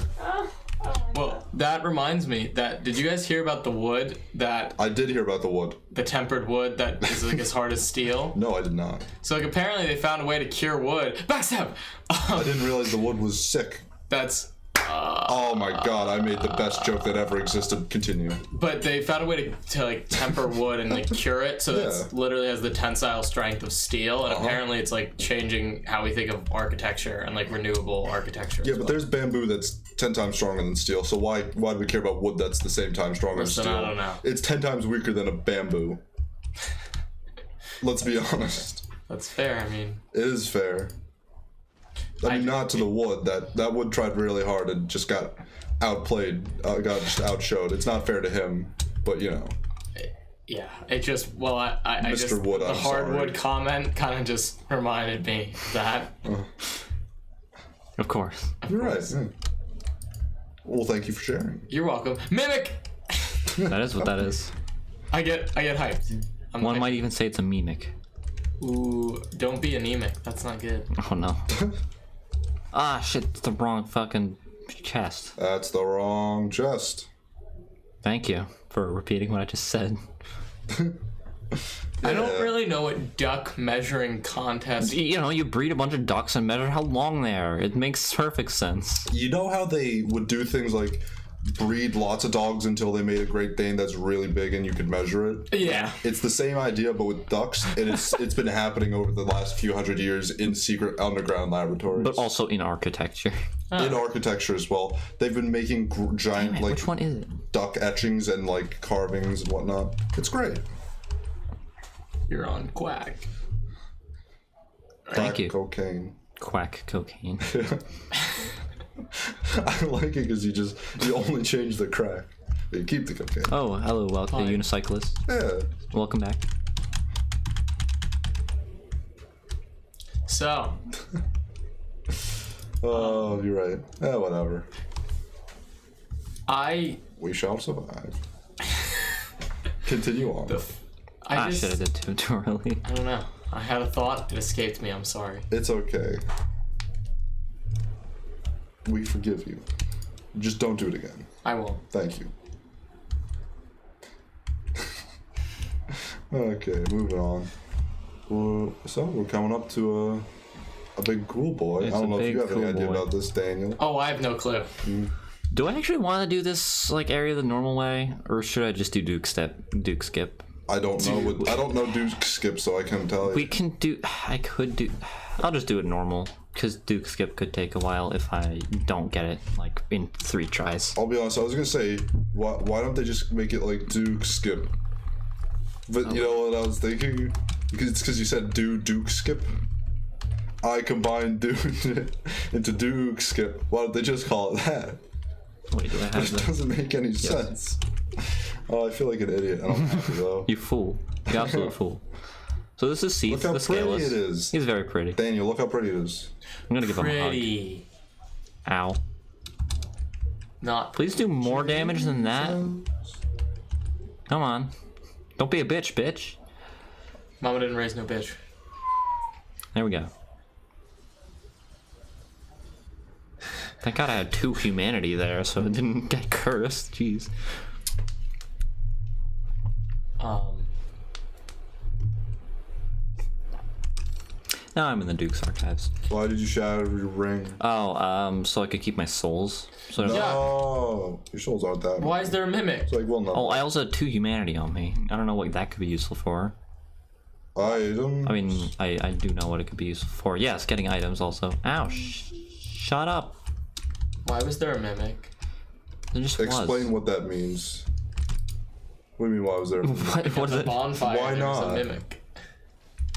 Well, that reminds me that did you guys hear about the wood that I did hear about the wood. the tempered wood that is as hard as steel? No, I did not. So apparently they found a way to cure wood. Backstab. I didn't realize the wood was sick. That's Oh my god, I made the best joke that ever existed. Continue. but they found a way to temper wood and cure it so that Yeah. it literally has the tensile strength of steel, and apparently it's changing how we think of architecture and renewable architecture. Yeah, as but well. there's bamboo that's 10 times stronger than steel, so why do we care about wood that's the same time stronger Listen, than steel? I don't know. It's 10 times weaker than a bamboo. Let's be honest. That's fair. I mean, It is fair. I mean, not to the wood. That wood tried really hard and just got outplayed, got just outshowed. It's not fair to him. But you know, Yeah, it just I Mr. just Wood, the I'm hardwood sorry. comment kind of just reminded me of that. Of course. you're right. Yeah. Well, thank you for sharing. You're welcome. Mimic. That is what that is. I get hyped. I'm One hyped. might even say it's a mimic. Ooh, don't be anemic. That's not good. Oh no. Ah, shit, it's the wrong fucking chest. That's the wrong chest. Thank you for repeating what I just said. I don't really know what duck measuring contest. You know, you breed a bunch of ducks and measure how long they are. It makes perfect sense. You know how they would do things like breed lots of dogs until they made a Great Dane that's really big and you could measure it? Yeah. It's the same idea, but with ducks, and it's been happening over the last few hundred years in secret underground laboratories. But also in architecture. in architecture as well. They've been making giant Damn it, like which one is it? duck etchings and like carvings and whatnot. It's great. You're on quack. Thank Crack you. Cocaine. Quack cocaine. I like it because you only change the crack. But you keep the cocaine. Oh, hello, welcome, Hi. unicyclist. Yeah. Welcome back. So, Oh, you're right. Yeah, whatever. We shall survive. Continue on. I Shit, I just, did too early. I don't know. I had a thought. It escaped me. I'm sorry. It's okay. We forgive you. Just don't do it again. I won't. Thank you. Okay, moving on. So we're coming up to a big cool boy. It's I don't a know if you big have any cool idea boy. about this, Daniel. Oh, I have no clue. Do I actually want to do this like area the normal way, or should I just do Duke skip? I don't know. I don't know Duke Skip, so I can't tell you. We can do. I could do. I'll just do it normal, because Duke skip could take a while if I don't get it like in 3 tries. I'll be honest. I was gonna say, why don't they just make it like Duke Skip? But you know what I was thinking? Because you said Duke Skip. I combined Duke into Duke Skip. Why don't they just call it that? Wait, do I have It the? doesn't make any sense. Oh, I feel like an idiot. I don't have to though. You fool! You absolute fool! So this is Seath, Look how the pretty scaleless. it is. He's very pretty. Daniel, look how pretty it is. I'm gonna give him a hug. Pretty. Ow! Not. Please do more damage than that. Come on! Don't be a bitch. Mama didn't raise no bitch. There we go. Thank God I had 2 humanity there, so it didn't get cursed. Jeez. Now I'm in the Duke's archives. Why did you shatter your ring? Oh, so I could keep my souls. So No, your souls aren't that. Why is there a mimic? It's like, well, no. Oh, I also had 2 humanity on me. I don't know what that could be useful for. Item. I mean, I do know what it could be useful for. Yes, getting items also. Ow! Shut up. Why was there a mimic? There just Explain was. what that means. What do you mean? Why was there? What is A it? bonfire. Why and there was not? a mimic.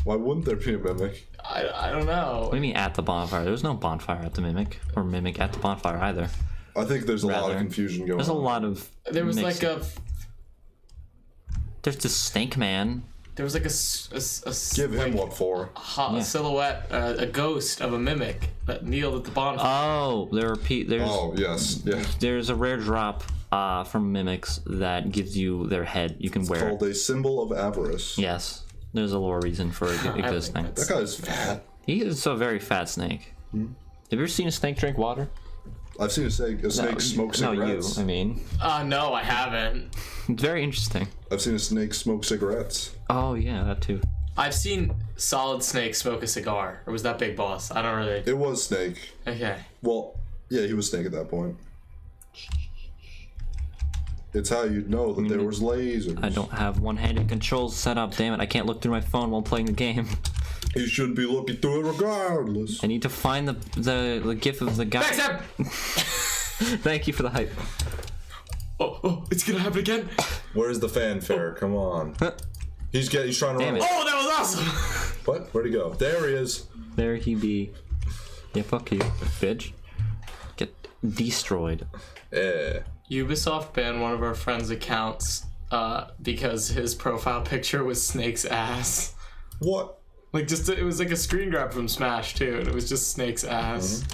Why wouldn't there be a mimic? I don't know. What do you mean at the bonfire? There was no bonfire at the Mimic, or Mimic at the bonfire either. I think there's a lot Rather. of confusion going There's a on. lot of. There was mixed- like a. There's this snake man. There was like a Give him like, what for? a silhouette, a ghost of a mimic that kneeled at the bonfire. Oh, there's Oh yes, yeah. there's a rare drop from mimics that gives you their head. You can wear Called it. a symbol of avarice. Yes, there's a lore reason for it existing. That guy's fat. He is a very fat snake. Have you ever seen a snake drink water? I've seen a snake smoke cigarettes. No, you. I mean, No, I haven't. it's very interesting. I've seen a snake smoke cigarettes. Oh yeah, that too. I've seen Solid Snake smoke a cigar. Or was that Big Boss? I don't really. It was Snake. Okay. Well, yeah, he was Snake at that point. It's how you'd know that there was lasers. I don't have one-handed controls set up. Damn it! I can't look through my phone while playing the game. You should be looking through it regardless. I need to find the gif of the guy. Backstab! Thank you for the hype. Oh, it's gonna happen again. Where's the fanfare? Come on. He's trying to Damn run. it. Oh, that was awesome. What? Where'd he go? There he is. There he be. Yeah, fuck you, bitch. Get destroyed. Yeah. Ubisoft banned one of our friends' accounts because his profile picture was Snake's ass. What? Like, just it was like a screen grab from Smash too, and it was just Snake's ass.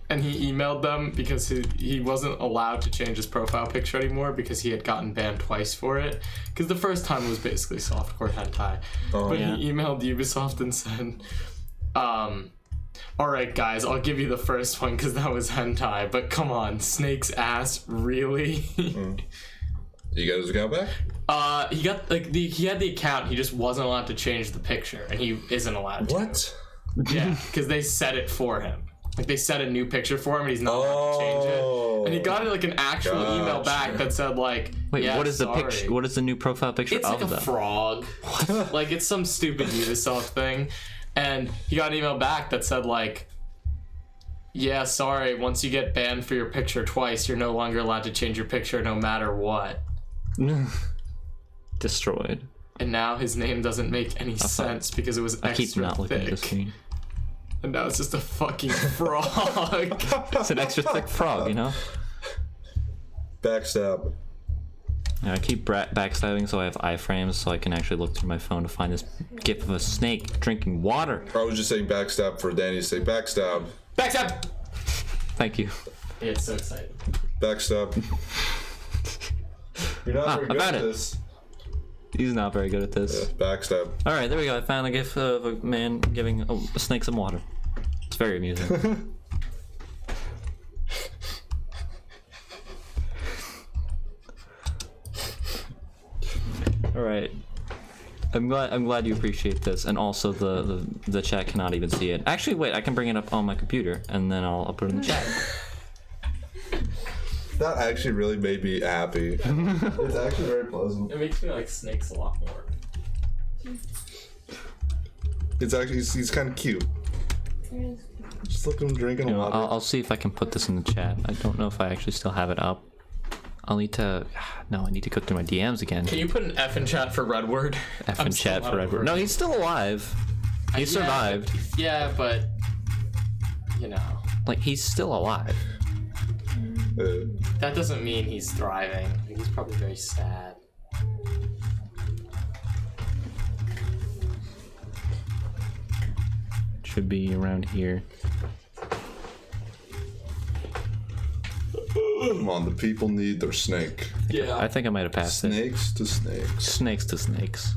And he emailed them because he wasn't allowed to change his profile picture anymore because he had gotten banned twice for it. Because the first time was basically softcore hentai. But he emailed Ubisoft and said, alright guys, I'll give you the first one because that was hentai, but come on, Snake's ass, really? You got his account back? He got he had the account, he just wasn't allowed to change the picture, and he isn't allowed to. What? Yeah, because they set it for him. Like, they set a new picture for him, and he's not allowed to change it. And he got like an actual email back that said like, Wait, yeah, what is the sorry. picture? What is the new profile picture It's of like a them? frog. Like, it's some stupid Ubisoft thing. And he got an email back that said like, yeah, sorry, once you get banned for your picture twice, you're no longer allowed to change your picture no matter what. Destroyed. And now his name doesn't make any sense because it was I keep extra not looking at the thick. screen. And now it's just a fucking frog. It's an extra thick frog, you know? Backstab. Yeah, I keep backstabbing so I have iframes so I can actually look through my phone to find this gif of a snake drinking water. I was just saying backstab for Danny to say backstab. Backstab! Thank you. It's so exciting. Backstab. You're not very I good found at it. this. He's not very good at this. Backstab. Alright, there we go. I found a gif of a man giving a snake some water. It's very amusing. Alright. I'm glad you appreciate this, and also the chat cannot even see it. Actually, wait, I can bring it up on my computer, and then I'll put it in the chat. That actually really made me happy. It's actually very pleasant. It makes me like snakes a lot more. It's actually, he's kind of cute. Just look at him drinking You know, water. I'll see if I can put this in the chat. I don't know if I actually still have it up. I'll need to... No, I need to go through my DMs again. Can you put an F in chat for Redward? F I'm in still chat not for over Edward. it. No, he's still alive. He survived. Yeah, but you know, Like, he's still alive. that doesn't mean he's thriving. He's probably very sad. Should be around here. Come on, the people need their snake. Yeah. I think I might have passed it. Snakes to snakes. Snakes to snakes.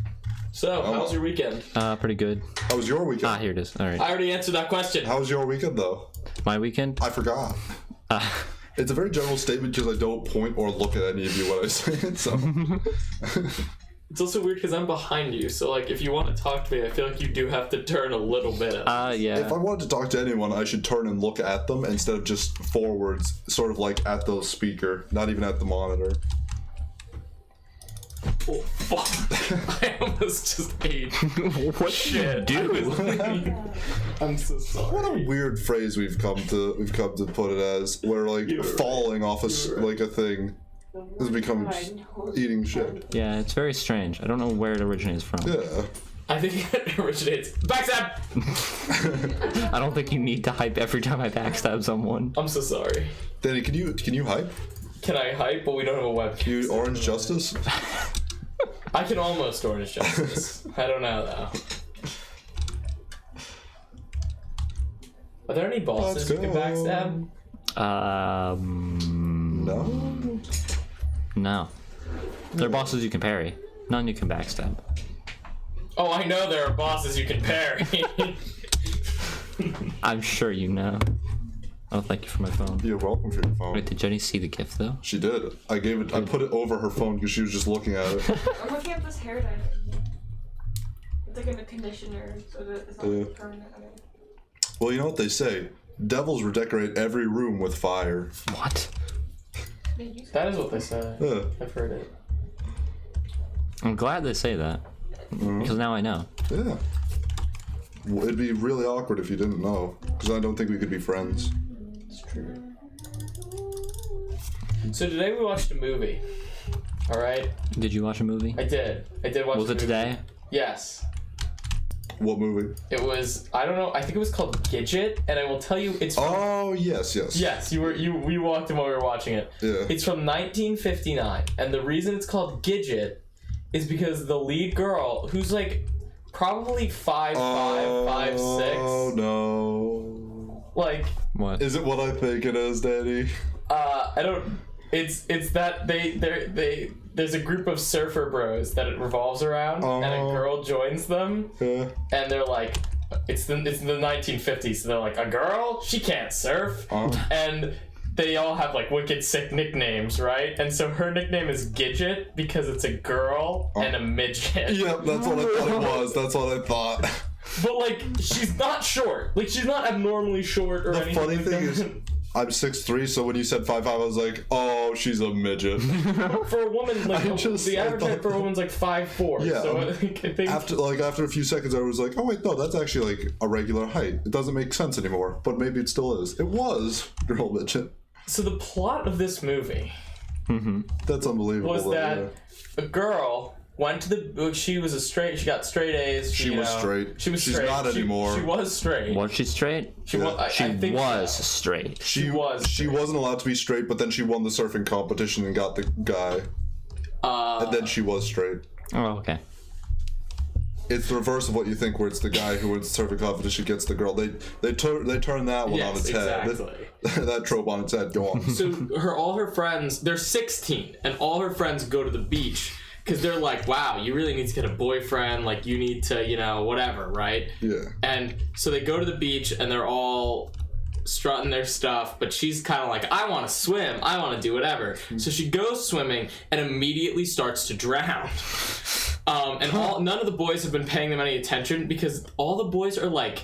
So, how was your weekend? Pretty good. How was your weekend? Ah, here it is. Alright. I already answered that question. How was your weekend, though? My weekend? I forgot. It's a very general statement because I don't point or look at any of you when I say it, so... It's also weird because I'm behind you, so like if you want to talk to me, I feel like you do have to turn a little bit. Yeah. If I wanted to talk to anyone, I should turn and look at them instead of just forwards, sort of like at the speaker, not even at the monitor. Oh, fuck. I almost just ate. What Shit. do? I'm so sorry. What a weird phrase we've come to put it as, where like falling off like a thing has become eating shit. Yeah, it's very strange. I don't know where it originates from. Yeah. I think it originates. Backstab! I don't think you need to hype every time I backstab someone. I'm so sorry. Danny, can you hype? Can I hype? But we don't have a webcam. Can you Orange Justice? I can almost Orange Justice. I don't know though. Are there any bosses you can backstab? No. No. There are bosses you can parry. None you can backstab. Oh, I know there are bosses you can parry. I'm sure you know. Oh, thank you for my phone. You're welcome for your phone. Wait, did Jenny see the gift though? She did. I put it over her phone because she was just looking at it. I'm looking at this hair dye. It's like a conditioner, so that it's not like permanent. Well, you know what they say? Devils redecorate every room with fire. What? That is what they say. Yeah. I've heard it. I'm glad they say that. Because now I know. Yeah. Well, it'd be really awkward if you didn't know, because I don't think we could be friends. It's true. So today we watched a movie. All right. Did you watch a movie? I did. watch. Was a it movie. today? Yes. What movie? It was. I don't know. I think it was called Gidget, and I will tell you, it's. From, Oh yes. Yes, we walked in while we were watching it. Yeah. It's from 1959, and the reason it's called Gidget is because the lead girl, who's like probably 5'5", 5'6". Oh no. Like, What? Is it what I think it is, Danny? I don't. It's that there's a group of surfer bros that it revolves around, and a girl joins them, Yeah. and they're like, it's the 1950s, so they're like, a girl, she can't surf, and they all have like wicked sick nicknames, right? And so her nickname is Gidget because it's a girl and a midget. Yep, that's what I thought it was. That's what I thought. But like, she's not short. Like, she's not abnormally short or The anything. funny like thing that. is, I'm 6'3", so when you said 5'5", I was like, oh, she's a midget. For a woman, like the average height for a woman's like 5'4". Yeah. So I think After a few seconds, I was like, oh wait, no, that's actually like a regular height. It doesn't make sense anymore, but maybe it still is. It was girl midget. so. The plot of this movie That's unbelievable. was though, that yeah. a girl went to the. She got straight A's. She was straight. She was She's straight. not anymore. She was straight. Was she straight? She was. She I think was so. straight. She was She wasn't allowed to be straight, but then she won the surfing competition and got the guy. And then she was straight. Oh, okay. It's the reverse of what you think, where it's the guy who wins the surfing competition gets the girl. They turn that one on Yes, its head. exactly. That trope on its head. Go on. So all her friends, they're 16, and all her friends go to the beach because they're like, wow, you really need to get a boyfriend, like you need to, whatever, right? Yeah. And so they go to the beach and they're all strutting their stuff, but she's kind of like, I want to swim, I want to do whatever. So she goes swimming and immediately starts to drown. And none of the boys have been paying them any attention because all the boys are like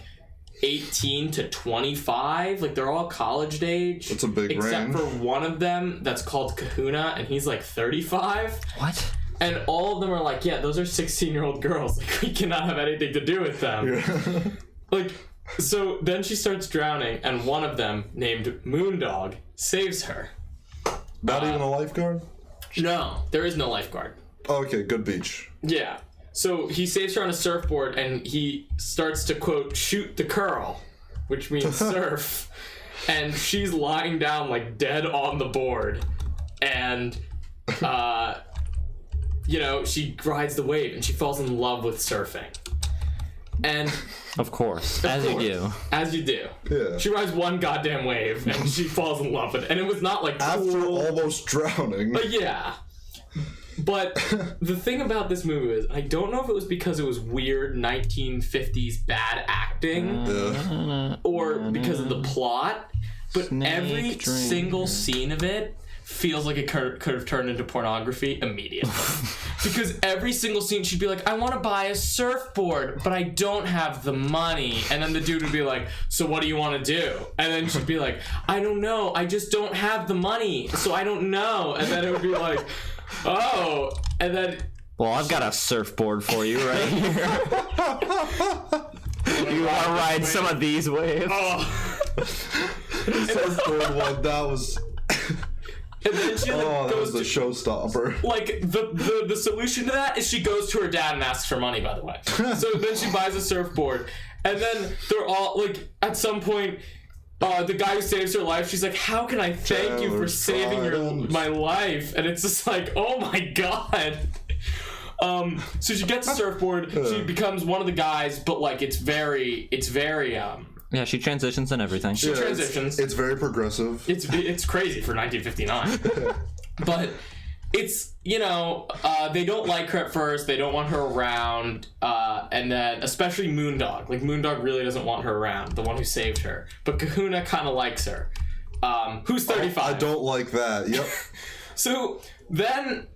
18 to 25, like they're all college age. That's a big except range. for one of them that's called Kahuna, and he's like 35. What? And all of them are like, yeah, those are 16-year-old girls. Like, we cannot have anything to do with them. Yeah. Like, so then she starts drowning, and one of them, named Moondog, saves her. Not even a lifeguard? No, there is no lifeguard. Okay, good beach. Yeah. So he saves her on a surfboard, and he starts to, quote, shoot the curl, which means surf. And she's lying down, like, dead on the board. And, she rides the wave, and she falls in love with surfing. And... Of course. As you do. As you do. Yeah. She rides one goddamn wave, and she falls in love with it. And it was not, like, After cool. almost drowning. But yeah. But the thing about this movie is, I don't know if it was because it was weird 1950s bad acting Yeah. or because of the plot, but Snake every dream. single scene of it feels like it could have turned into pornography immediately. Because every single scene she'd be like, I want to buy a surfboard, but I don't have the money. And then the dude would be like, so what do you want to do? And then she'd be like, I don't know, I just don't have the money, so I don't know. And then it would be like, oh, and then... Well, I've got a surfboard for you right here. You want to ride some of these waves? Oh. Surfboard one, that was... And then she like Oh, that goes was the to... showstopper. Like, the solution to that is she goes to her dad and asks for money, by the way. So then she buys a surfboard. And then they're all, like, at some point... the guy who saves her life, she's like, how can I thank you for saving my life? And it's just like, oh my god. So she gets a surfboard, she becomes one of the guys, but like it's very Yeah, she transitions and everything. she transitions. It's very progressive. It's crazy for 1959. But it's, they don't like her at first, they don't want her around, and then especially Moondog. Like, Moondog really doesn't want her around, the one who saved her. But Kahuna kind of likes her, who's 35. I don't like that. Yep. So then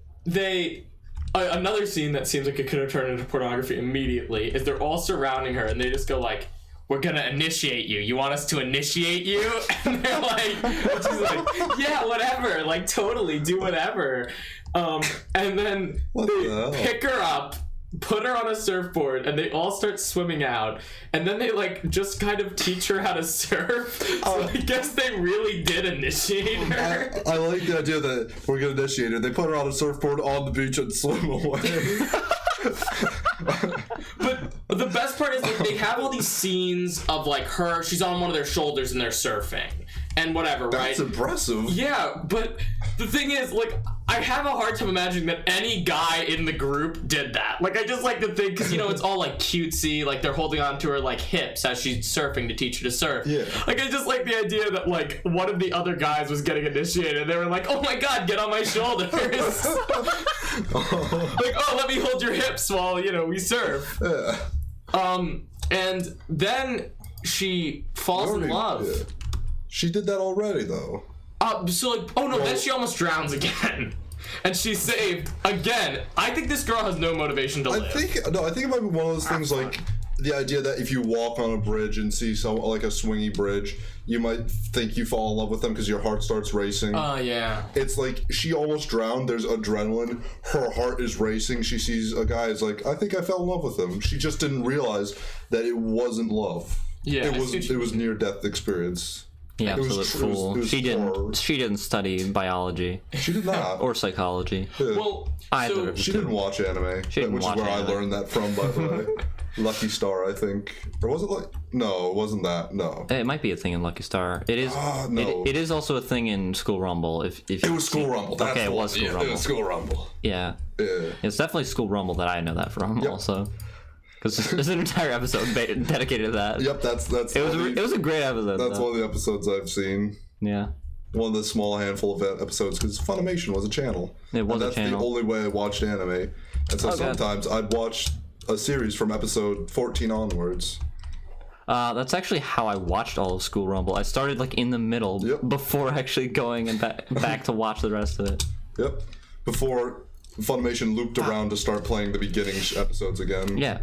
another scene that seems like it could have turned into pornography immediately is they're all surrounding her and they just go like, we're gonna initiate you. You want us to initiate you? And they're like, and she's like, yeah, whatever. Like, totally, do whatever. And then the they pick her up, put her on a surfboard, and they all start swimming out. And then they like just kind of teach her how to surf. So I guess they really did initiate her. I like the idea that we're gonna initiate her. They put her on a surfboard on the beach and swim away. But the best part is like they have all these scenes of like her, she's on one of their shoulders and they're surfing. and whatever, That's right? impressive. Yeah, but the thing is, like, I have a hard time imagining that any guy in the group did that. Like, I just like to think, because, you know, it's all, like, cutesy, like, they're holding on to her, like, hips as she's surfing to teach her to surf. Yeah. Like, I just like the idea that, like, one of the other guys was getting initiated. They were like, oh my god, get on my shoulders. Like, oh, let me hold your hips while, you know, we surf. Yeah. And then she falls in love. Yeah. She did that already, though. So like, oh no, then she almost drowns again. And she's saved again. I think this girl has no motivation to live. I think it might be one of those things like the idea that if you walk on a bridge and see some like a swingy bridge, you might think you fall in love with them because your heart starts racing. Yeah. It's like she almost drowned. There's adrenaline. Her heart is racing. She sees a guy. Is like, I think I fell in love with him. She just didn't realize that it wasn't love. Yeah, it was near death experience. Yeah, absolute fool. it was horror. She didn't study biology She did not. or psychology. Yeah. Well, Either so of the She two. didn't watch anime, She didn't which watch is where anime. I learned that from, by the way. Lucky Star, I think. Or was it like... No, it wasn't that. No. It might be a thing in Lucky Star. It is. No. It is also a thing in School Rumble. If It was School Rumble. That's Okay, it the was one. School Yeah, Rumble. It was School Rumble. Yeah, Yeah. it's definitely School Rumble that I know that from. Yep. Also, because there's an entire episode dedicated to that. Yep, that's It was a great episode. That's though. one of the episodes I've seen. Yeah. One of the small handful of episodes, because Funimation was a channel. It was and a that's channel. the only way I watched anime. And so Oh, God. sometimes I'd watch a series from episode 14 onwards. That's actually how I watched all of School Rumble. I started like in the middle Yep. before actually going and back to watch the rest of it. Yep. Before Funimation looped around to start playing the beginning episodes again. Yeah.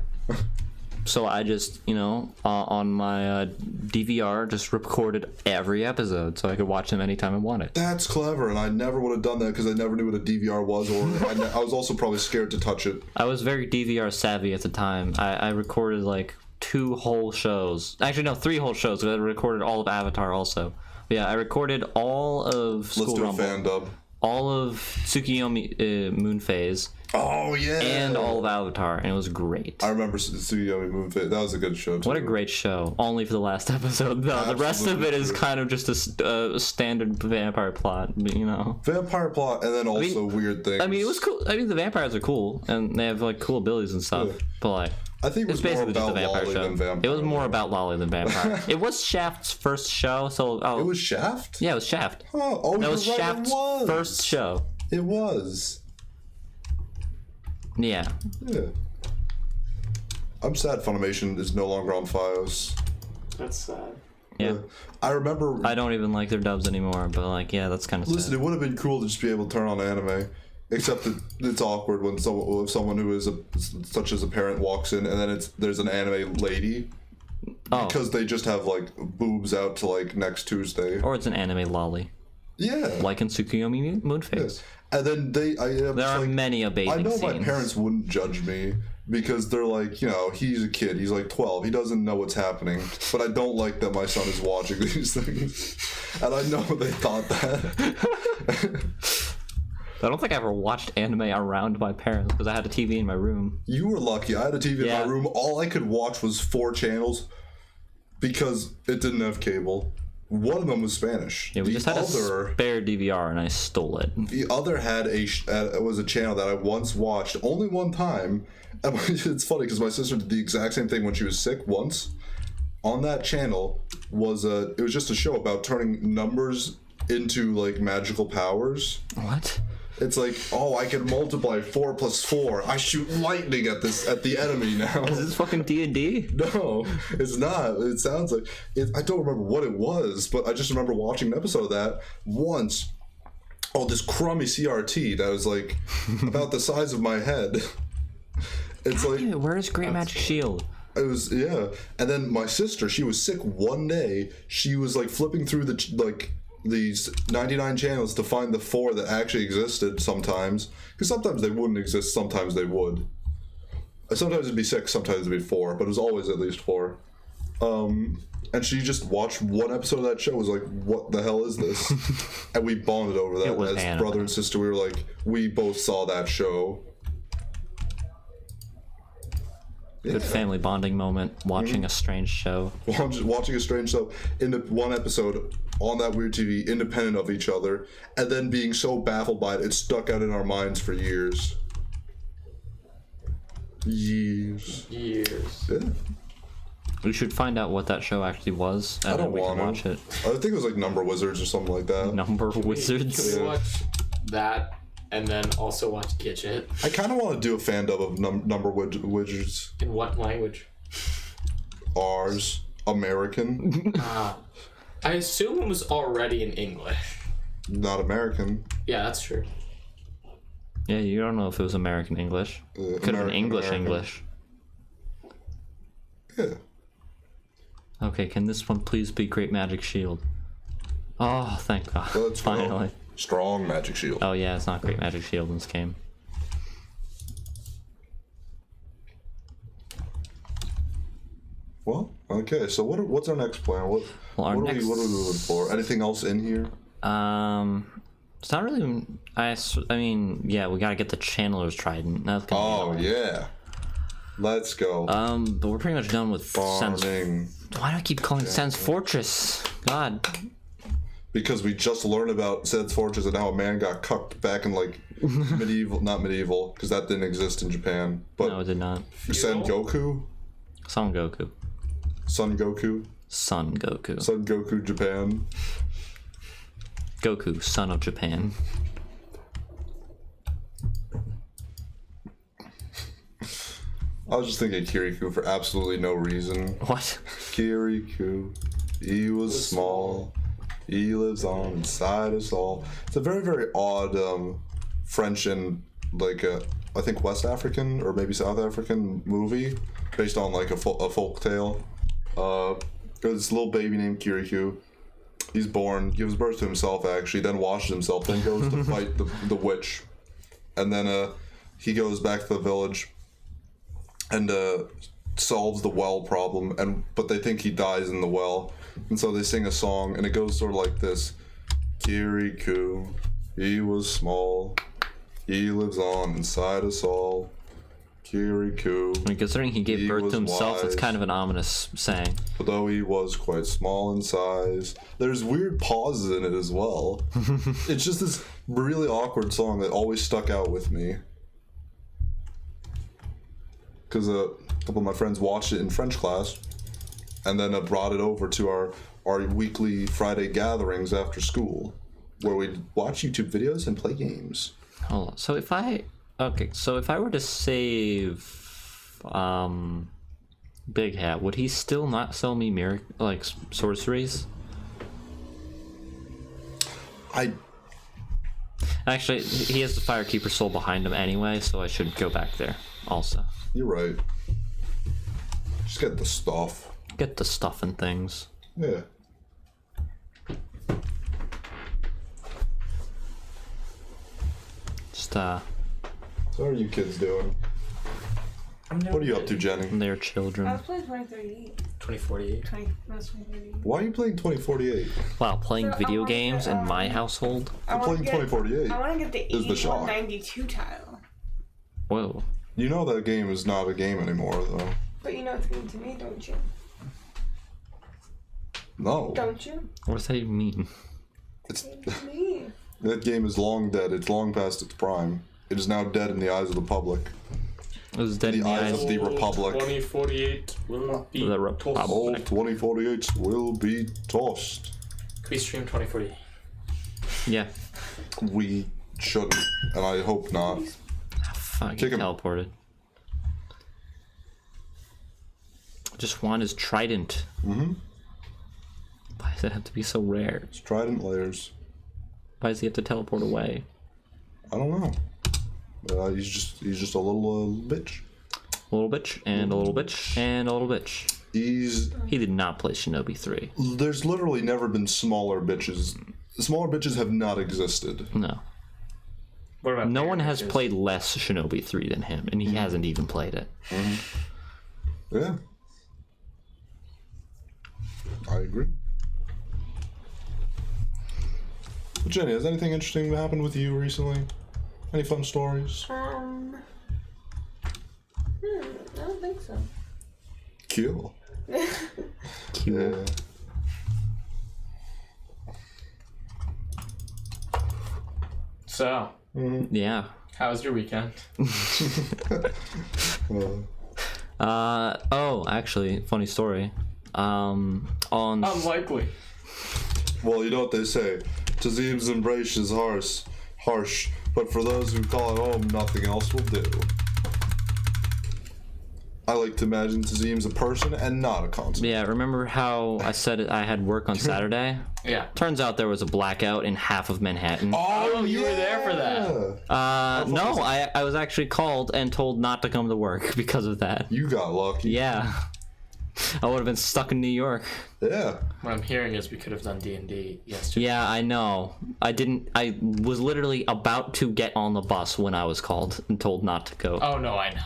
So I just, on my DVR, just recorded every episode so I could watch them anytime I wanted. That's clever, and I never would have done that because I never knew what a DVR was, or I was also probably scared to touch it. I was very DVR savvy at the time. I recorded like 2 whole shows. Actually, no, 3 whole shows. I recorded all of Avatar also. But yeah, I recorded all of School Let's do Rumble, a fan dub. all of Tsukiyomi Moon Phase, Oh, yeah. and all of Avatar, and it was great. I remember Tsukiyomi Moon Phase. That was a good show, too. What a great show. Only for the last episode, though. The rest of it is Absolutely. kind of just a standard vampire plot, Vampire plot, and then also weird things. I mean, it was cool. I mean, the vampires are cool, and they have, like, cool abilities and stuff. Yeah. But, like, I think it it's was more basically just a about vampire Lolly show. than Vampire. It was more about Lolly than vampire. It was Shaft's first show, so... It was Shaft? Yeah, it was Shaft. Oh, That was you're right, Shaft's it was. first show. It was. Yeah. Yeah. I'm sad Funimation is no longer on Fios. That's sad. Yeah. I remember... I don't even like their dubs anymore, but, like, yeah, that's kind of Listen, sad. it would have been cool to just be able to turn on anime. Except that it's awkward when someone who is such as a parent walks in and then there's an anime lady Oh. because they just have like boobs out to like next Tuesday. Or it's an anime lolly, Yeah. like in Tsukiyomi Moon Phase. And then There are many a bathing I know scenes. my parents wouldn't judge me because they're like, he's a kid. He's like 12. He doesn't know what's happening. But I don't like that my son is watching these things. And I know they thought that. I don't think I ever watched anime around my parents because I had a TV in my room. You were lucky. I had a TV in Yeah. my room. All I could watch was 4 channels because it didn't have cable. One of them was Spanish. Yeah, we just had a other, spare DVR and I stole it. the other had was a channel that I once watched only one time. And it's funny because my sister did the exact same thing when she was sick once. On that channel it was just a show about turning numbers into like magical powers. What? It's like, oh, I can multiply 4 plus 4. I shoot lightning at the enemy now. Is this fucking D&D? No, it's not. It sounds like it. I don't remember what it was, but I just remember watching an episode of that once. Oh, this crummy CRT that was like about the size of my head. It's like Dude, where's Great Magic Shield? it was, yeah. And then my sister, she was sick one day. She was like flipping through these 99 channels to find the 4 that actually existed sometimes. Because sometimes they wouldn't exist, sometimes they would. Sometimes it'd be 6, sometimes it'd be 4, but it was always at least 4. And she just watched one episode of that show, was like, what the hell is this? And we bonded over that. It was As anime. brother and sister, we were like, we both saw that show. Good family bonding moment. Watching a strange show. Watching a strange show in one episode on that weird TV, independent of each other, and then being so baffled by it, it stuck out in our minds for years. Years. Yeah. We should find out what that show actually was, and I then don't we can want watch to. it. I think it was like Number Wizards or something like that. Number Wizards. Can we watch that and then also watch Gidget? I kind of want to do a fan dub of Number Wizards. In what language? Ours. American. I assume it was already in English. Not American. Yeah, that's true. Yeah, you don't know if it was American English. Could have been English American. English. Yeah. Okay, can this one please be Great Magic Shield? Oh, thank God. Let's go. Finally. Strong Magic Shield. Oh yeah, it's not Great Magic Shield in this game. Well, okay. So what's our next plan? What Well, our what next- are we looking for? Anything else in here? It's not really. I mean, yeah, we gotta get the Channeler's Trident. That's gonna be annoying. Yeah. Let's go. But we're pretty much done with Sen's. Farming. Why do I keep calling it Sen's Fortress? God. Because we just learned about Sed's Fortress and how a man got cucked back in like not medieval, because that didn't exist in Japan. But No, it did not. Sen Goku? Son Goku. Son Goku? Son Goku. Son Goku Japan. Goku, son of Japan. I was just thinking Kirikou for absolutely no reason. What? Kirikou, he was small. He lives on inside us all. It's a very, very odd French and like I think West African or maybe South African movie based on like a folk tale. This little baby named Kirikou. He's born, gives birth to himself actually, then washes himself, then goes to fight the witch, and then he goes back to the village and solves the well problem, but they think he dies in the well, and so they sing a song, and it goes sort of like this: Kirikou, he was small, he lives on inside us all. Kirikou, I mean, considering he gave birth was to himself, it's wise. kind of an ominous saying. But though he was quite small in size, there's weird pauses in it as well. It's just this really awkward song that always stuck out with me. Because a couple of my friends watched it in French class, and then brought it over to our weekly Friday gatherings after school, where we'd watch YouTube videos and play games. Hold on. So if I were to save Big Hat, would he still not sell me sorceries? Actually, he has the Firekeeper soul behind him anyway, so I should go back there also. You're right. Just get the stuff. Get the stuff and things. Yeah. Just So what are you kids doing? What are you up to, Jenny? their I children. was playing 2038. 2048. That's 2038. Why are you playing 2048? Wow, playing So I video wanted to, games in my household? I wanna Playing get- 2048 I want to get the is the shock. 8192 tile. Whoa. You know that game is not a game anymore, though. But you know it's going to me, don't you? No. Don't you? What does that even mean? It's, It's me. that game is long dead. It's long past its prime. It is now dead in the eyes of the public. It was dead The in the eyes eyes of the Republic. 2048 will be The Republic. tossed. Old 2048s will be tossed. Can we stream 2048? Yeah. We shouldn't, and I hope not. Fuck, Kick get him. teleported. Just want his trident. Mm-hmm. Why does it have to be so rare? It's trident layers. Why does he have to teleport away? I don't know. He's just a little bitch. A little bitch, and a little bitch, and a little bitch. He did not play Shinobi 3. There's literally never been smaller bitches. Smaller bitches have not existed. No. What about No one has bitches? played less Shinobi 3 than him, and he hasn't even played it. Yeah. I agree. But Jenny, has anything interesting happened with you recently? Any fun stories? I don't think so. Cool. Cool. Yeah. So, Yeah. how was your weekend? Oh, actually, funny story. On Unlikely. Well, you know what they say. Tazim's embrace is harsh, but for those who call it home, nothing else will do. I like to imagine Tazim's a person and not a concept. yeah, remember how I said I had work on Saturday? Yeah. Turns out there was a blackout in half of Manhattan. Oh, you were there for that. No, I was actually called and told not to come to work because of that. You got lucky. Yeah. I would have been stuck in New York. Yeah. What I'm hearing is we could have done D&D yesterday. Yeah, I know. I was literally about to get on the bus when I was called and told not to go. Oh, no, I know.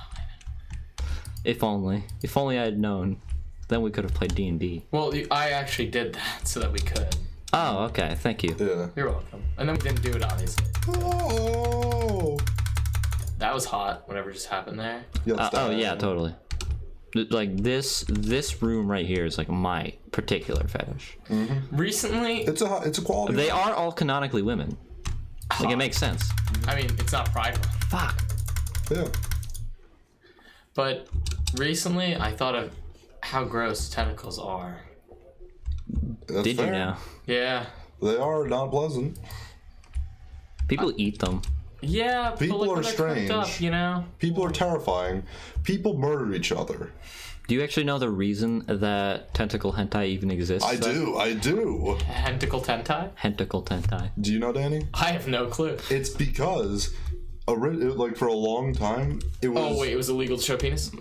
If only I had known. Then we could have played D&D. Well, I actually did that so that we could. Oh, okay. Thank you. Yeah. You're welcome. And then we didn't do it, obviously. Oh. That was hot, whatever just happened there. Oh yeah, totally. Like this room right here is like my particular fetish. Recently, It's a quality. They are all canonically women. Like it makes sense. I mean, it's not prideful. Fuck. Yeah. But recently, I thought of how gross tentacles are. That's Did fair. you now? Yeah. They are not pleasant. People eat them. Yeah, People but look are when they're cooked strange. up, you know? People are terrifying. People murder each other. Do you actually know the reason that tentacle hentai even exists? I do. Tentacle tentai? Tentacle hentai. Do you know, Danny? I have no clue. It's because, like for a long time, it was. Oh, wait, it was illegal to show penis?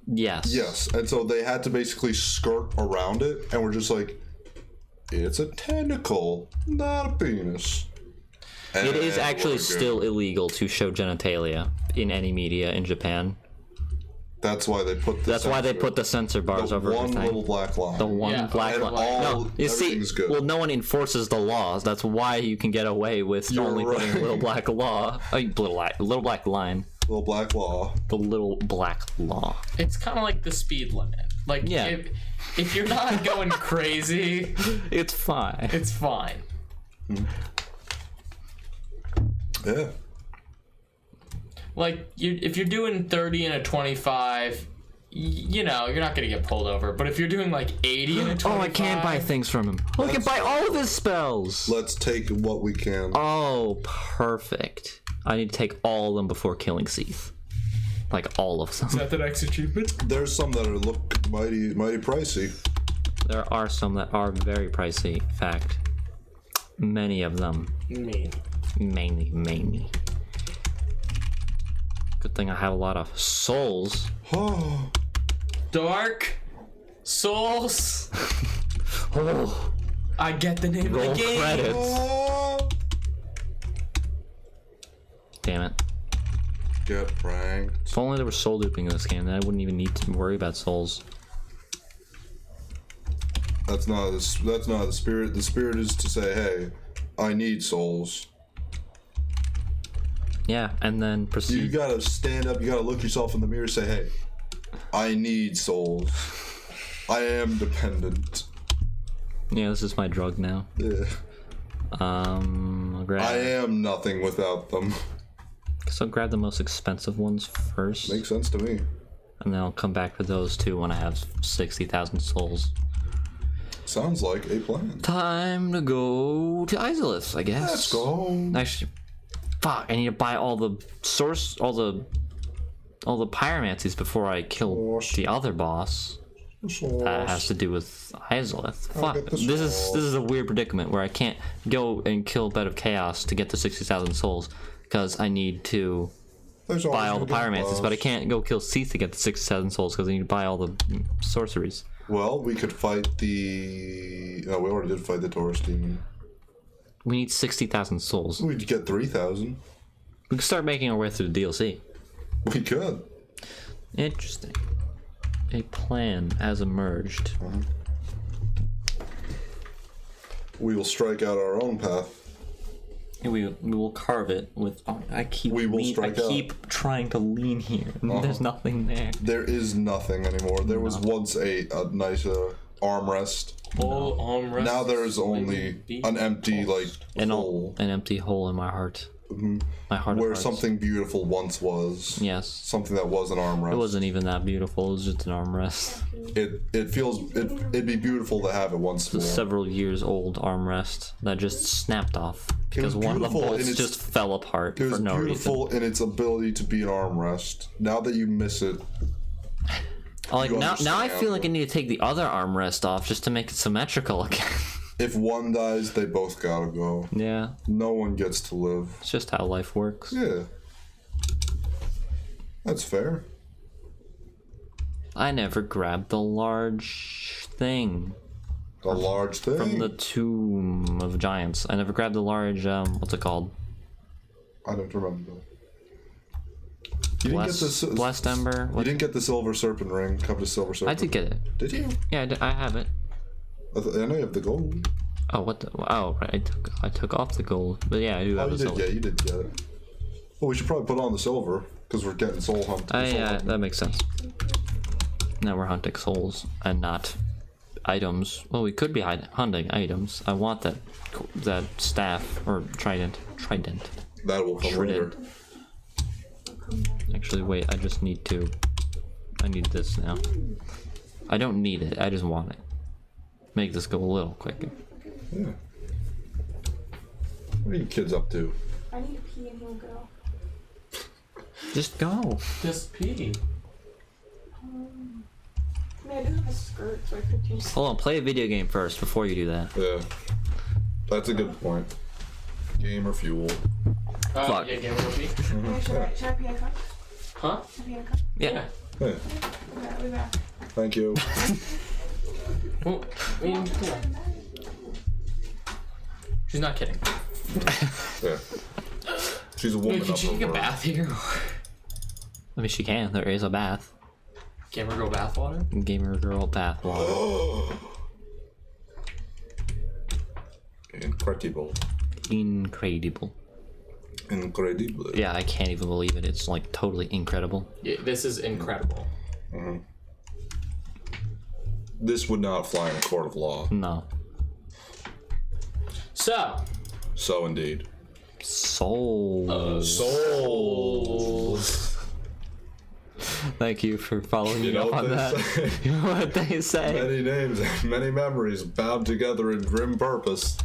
Yes. Yes, and so they had to basically skirt around it, and we're just like, it's a tentacle, not a penis. It is And actually we're good. still illegal to show genitalia in any media in Japan. That's why they put. That's why they put the censor bars the over one everything. little black line. The one Yeah, black and line. all- No, you see, everything's good. well, no one enforces the laws. That's why you can get away with You're only putting right. little black law, little black line, Little black law. the little black law. It's kind of like the speed limit. Like, Yeah. if you're not going crazy, It's fine. it's fine. Yeah. Like, if you're doing 30 and a 25, you know, you're not going to get pulled over. But if you're doing, like, 80 and a 25... Oh, I can't buy things from him. Oh, I can buy all of his spells. Let's take what we can. Oh, perfect. I need to take all of them before killing Seath. Like all of them. Is that the next achievement? There's some that are look mighty pricey. There are some that are very pricey. In fact, many of them. Me. Mainly. Good thing I have a lot of souls. Oh. Dark Souls. Oh, I get the name roll of the game. credits. Oh. Damn it. Get pranked. If only there was soul duping in this game, then I wouldn't even need to worry about souls. That's not the spirit. The spirit is to say, hey, I need souls. Yeah, and then You proceed. gotta stand up. You gotta look yourself in the mirror and say, hey, I need souls. I am dependent. Yeah, this is my drug now. Yeah. I'll grab. I am nothing without them. Guess I'll grab the most expensive ones first, Makes sense to me. and then I'll come back for those two when I have 60,000 souls. Sounds like a plan. Time to go to Izalith, I guess. Let's go. Actually, fuck! I need to buy all the pyromancies before I kill Sauce. the other boss. That has to do with Izalith. Fuck! get the This sauce. is a weird predicament where I can't go and kill Bed of Chaos to get the 60,000 souls because I need to There's buy always all the gonna be a pyromancies, but I boss. can't go kill Seath to get the 60,000 souls because I need to buy all the sorceries. Well, we could fight the. No, we already did fight the Taurus demon. We need 60,000 souls. We'd get 3,000. We can start making our way through the DLC. We could. Interesting. A plan has emerged. We will strike out our own path. We will carve it with. Oh, I keep. We will strike out. keep trying to lean here. There's nothing there. There is nothing anymore. There was once a nice armrest. Full armrest. Now there is only an empty hole. An empty hole in my heart. Mhm. My heart. Where of hearts. something beautiful once was. Yes. Something that was an armrest. It wasn't even that beautiful. It was just an armrest. It'd be beautiful to have it once It's a more. several years old armrest that just snapped off because one of the beautiful in bolts its- just fell apart It was for no reason. beautiful in its ability to be an armrest. Now that you miss it, Like you now I understand. feel like I need to take the other armrest off just to make it symmetrical again. if one dies, they both gotta go. Yeah, No one gets to live. it's just how life works. Yeah. That's fair. I never grabbed the large thing A large thing. from the Tomb of Giants. I never grabbed the large what's it called? I don't remember. You didn't get the Blessed Ember. You What? didn't get the silver serpent ring. Come to silver serpent. I did get it. Did you? Yeah, I have it. I know you have the gold. Oh, what the? Oh, right. I took off the gold, but yeah, I do Oh, have you the did. silver. Yeah, you did get it. Well, we should probably put on the silver because we're getting soul hunt. soul Yeah, hunting. that makes sense. Now we're hunting souls and not items. Well, we could be hunting items. I want that staff or trident. That will come later. Trident. Actually, wait. I just need to. I need this now. I don't need it. I just want it. Make this go a little quicker. Yeah. What are you kids up to? I need to pee and he'll go. Just go. Just pee. I mean, I do have a skirt, so I could use. Hold on. Play a video game first before you do that. Yeah. That's a good point. Game or fuel. Fuck. Yeah, game will be. Should I pee in a cup? Huh? Should I pee in a cup? Yeah. Hey, Okay, I'll be back. thank you. Oh, cool. She's not kidding. Yeah. She's a woman. Wait, can of she her take a word. bath here? I mean, she can. There is a bath. Gamer girl bath water? Gamer girl bath water. Incredible. Incredible. Incredible. Yeah, I can't even believe it. It's like totally incredible. Yeah, this is incredible. This would not fly in a court of law. No. So indeed. Soul. Souls. Thank you for following You me know up what on they that. say? You know what they say? Many names, many memories bound together in grim purpose.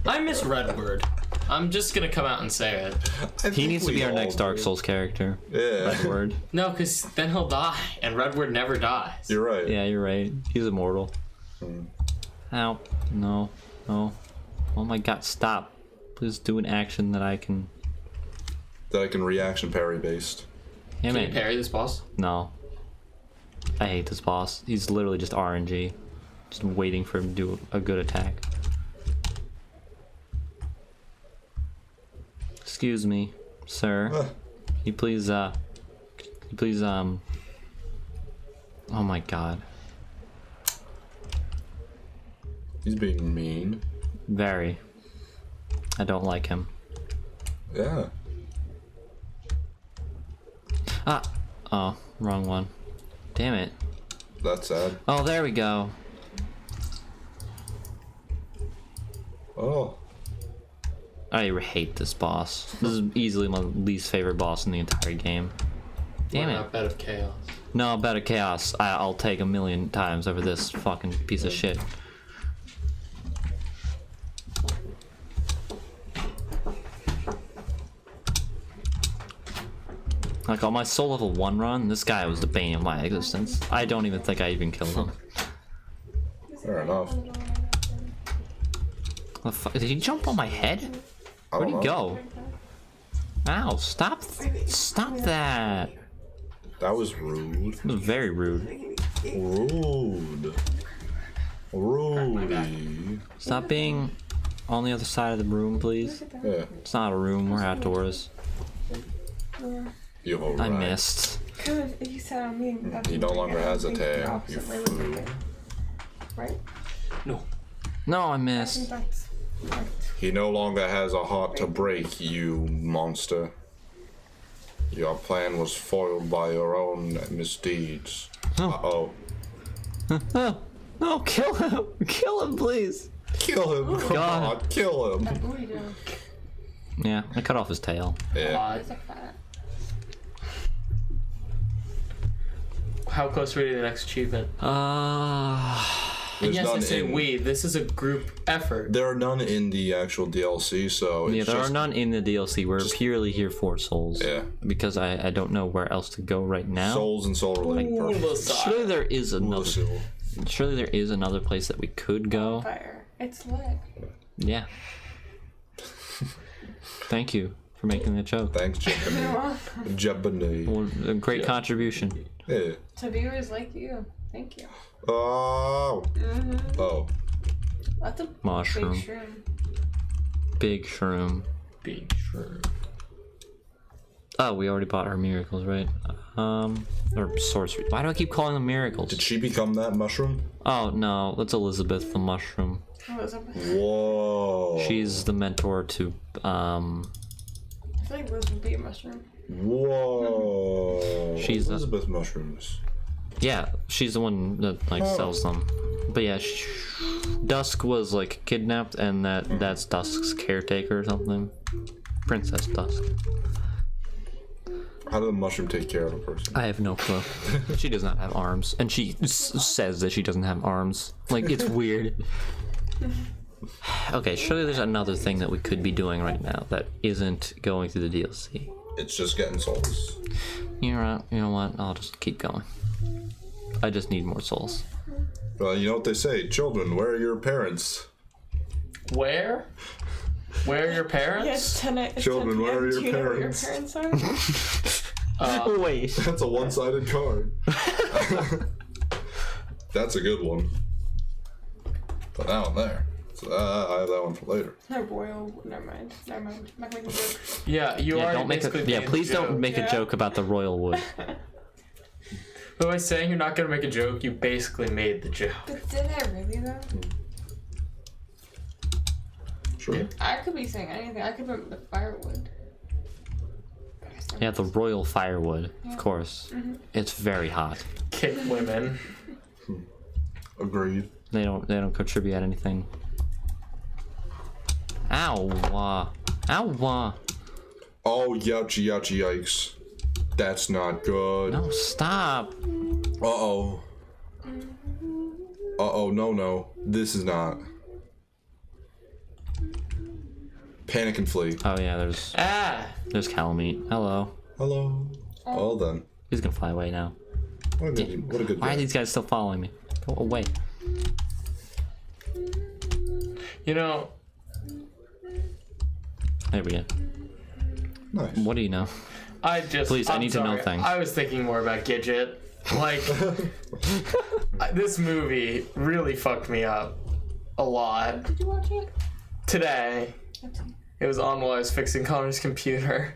I miss Redward. I'm just gonna come out and say it. He needs to be our next Dark Souls character. Yeah. Redward. No, because then he'll die, and Redward never dies. You're right. Yeah, you're right. He's immortal. Ow. No. No. Oh my god, stop. Please do an action that I can. That I can reaction parry based. Damn Can you it. parry this boss? No. I hate this boss. He's literally just RNG. Just waiting for him to do a good attack. Excuse me, sir. Can you please, oh my god. He's being mean. Very. I don't like him. Yeah. Ah! Oh, wrong one. Damn it. That's sad. Oh, there we go. Oh. I hate this boss. This is easily my least favorite boss in the entire game. Damn What it. about Bed of Chaos? No, better chaos. I'll take 1,000,000 times over this fucking piece of shit. Like on my soul level 1 run, this guy was the bane of my existence. I don't even think I even killed him. Fair enough. The did he jump on my head? I Where'd don't he know. go? Ow, stop that. That was rude. It was very rude. Rude. Rudy. Stop being on the other side of the room, please. Yeah. It's not a room, we're outdoors. You have a right. I missed. Good, you said I'm mean. That's He no longer has a I think the tail. opposite You way would be fool. good. Right? No. No, I I think missed. that's like He no longer has a heart to break, you monster. Your plan was foiled by your own misdeeds. Uh-oh. Oh, no, kill him! Kill him, please! Kill him, come God. on, kill him. That booty do. Yeah, I cut off his tail. Yeah. It's like that. How close are we to the next achievement? And There's yes, I none say in, we. This is a group effort. there are none in the actual DLC, so it's Yeah, there just, are none in the DLC. We're purely here for souls. Yeah. Because I don't know where else to go right now. souls and soul related Ooh, purposes. the Surely there is another. Soul. Surely there is another place that we could go. Fire. It's lit. Yeah. Thank you for making that joke. Thanks, Jebany. Jebany. Well, a great contribution. Yeah. To viewers like you. Thank you. Oh. Oh. That's a Mushroom. big shroom. Big shroom. Big shroom. Oh, we already bought our miracles, right? Or sorcery. Why do I keep calling them miracles? Did she become that mushroom? Oh no, that's Elizabeth the mushroom. Oh, it's a, Whoa. She's the mentor to I feel like Liz would be a mushroom. Whoa. She's a- Elizabeth mushrooms. yeah, she's the one that like sells them. But yeah, Dusk was like kidnapped, and that's Dusk's caretaker or something. Princess Dusk. How did the mushroom take care of a person? I have no clue. She does not have arms, and she says that she doesn't have arms. Like, it's weird. Okay, surely there's another thing that we could be doing right now that isn't going through the DLC. It's just getting souls. You know what? I'll just keep going. I just need more souls. Well, you know what they say, children, where are your parents? Where? Where are your parents? Yes, Children, where are your Do you know where your parents? parents are? Wait. That's a one-sided card. That's a good one. Put that one there. So I have that one for later. No, royal. Never mind. Never mind. I'm not making a joke. Yeah, you Yeah, already don't make basically a, yeah, made the please don't joke. make a Yeah. joke about the royal wood. But by saying you're not gonna make a joke, you basically made the joke. But did I really though? Sure. Yeah. I could be saying anything. I could put the firewood. But I guess Yeah, the royal firewood, of course. It's very hot. Kick women. Agreed. They don't contribute anything. Ow! Ow! Oh, youchy, youchy, yikes. That's not good. No, stop! Uh-oh. Uh-oh, no. This is not. Panic and flee. Oh yeah, there's Calamite. Hello. Hello. Well then. He's gonna fly away now. What a good Why are guy. these guys still following me? Go away. You know, There we go. Nice. What do you know? Please, I I'm need to know sorry. things. I was thinking more about Gidget. Like, this movie really fucked me up a lot. Did you watch it? Today, it was on while I was fixing Connor's computer.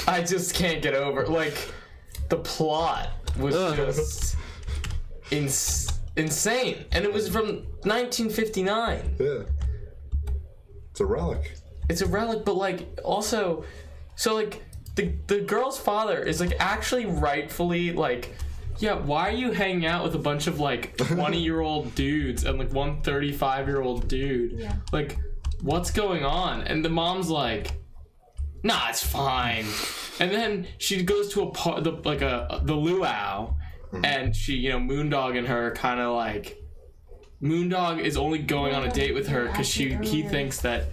I just can't get over, like, the plot was just insane. And it was from 1959. Yeah. It's a relic. It's a relic, but like also, so like the girl's father is like actually rightfully like, yeah, why are you hanging out with a bunch of like 20-year-old dudes and like one 35-year-old dude? Yeah. Like, what's going on? And the mom's like, nah, it's fine. And then she goes to the luau, and she, Moondog and her kind of like, Moondog is only going on a date with her because he thinks that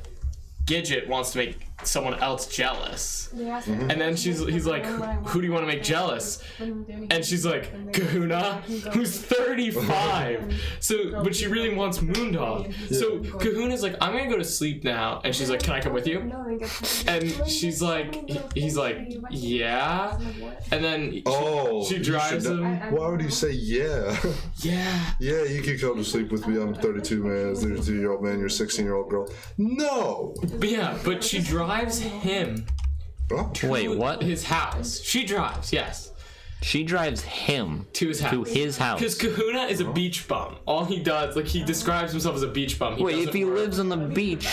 Gidget wants to make someone else jealous. And then he's like, who do you want to make jealous? And she's like, Kahuna, who's 35. But she really wants Moondog. So Kahuna's like, I'm gonna go to sleep now. And she's like, can I come with you? And she's like, he's like, yeah. And then she drives him. Why would you say yeah? Yeah. Yeah, you can come to sleep with me. I'm a 32 man, 32-year-old man. You're a 16-year-old girl. No. But she drives him Oh. Wait, what? his house. She drives, yes. She drives him to his house. Because Kahuna is a beach bum. All he does, like, he describes himself as a beach bum. Wait, if he lives on the beach,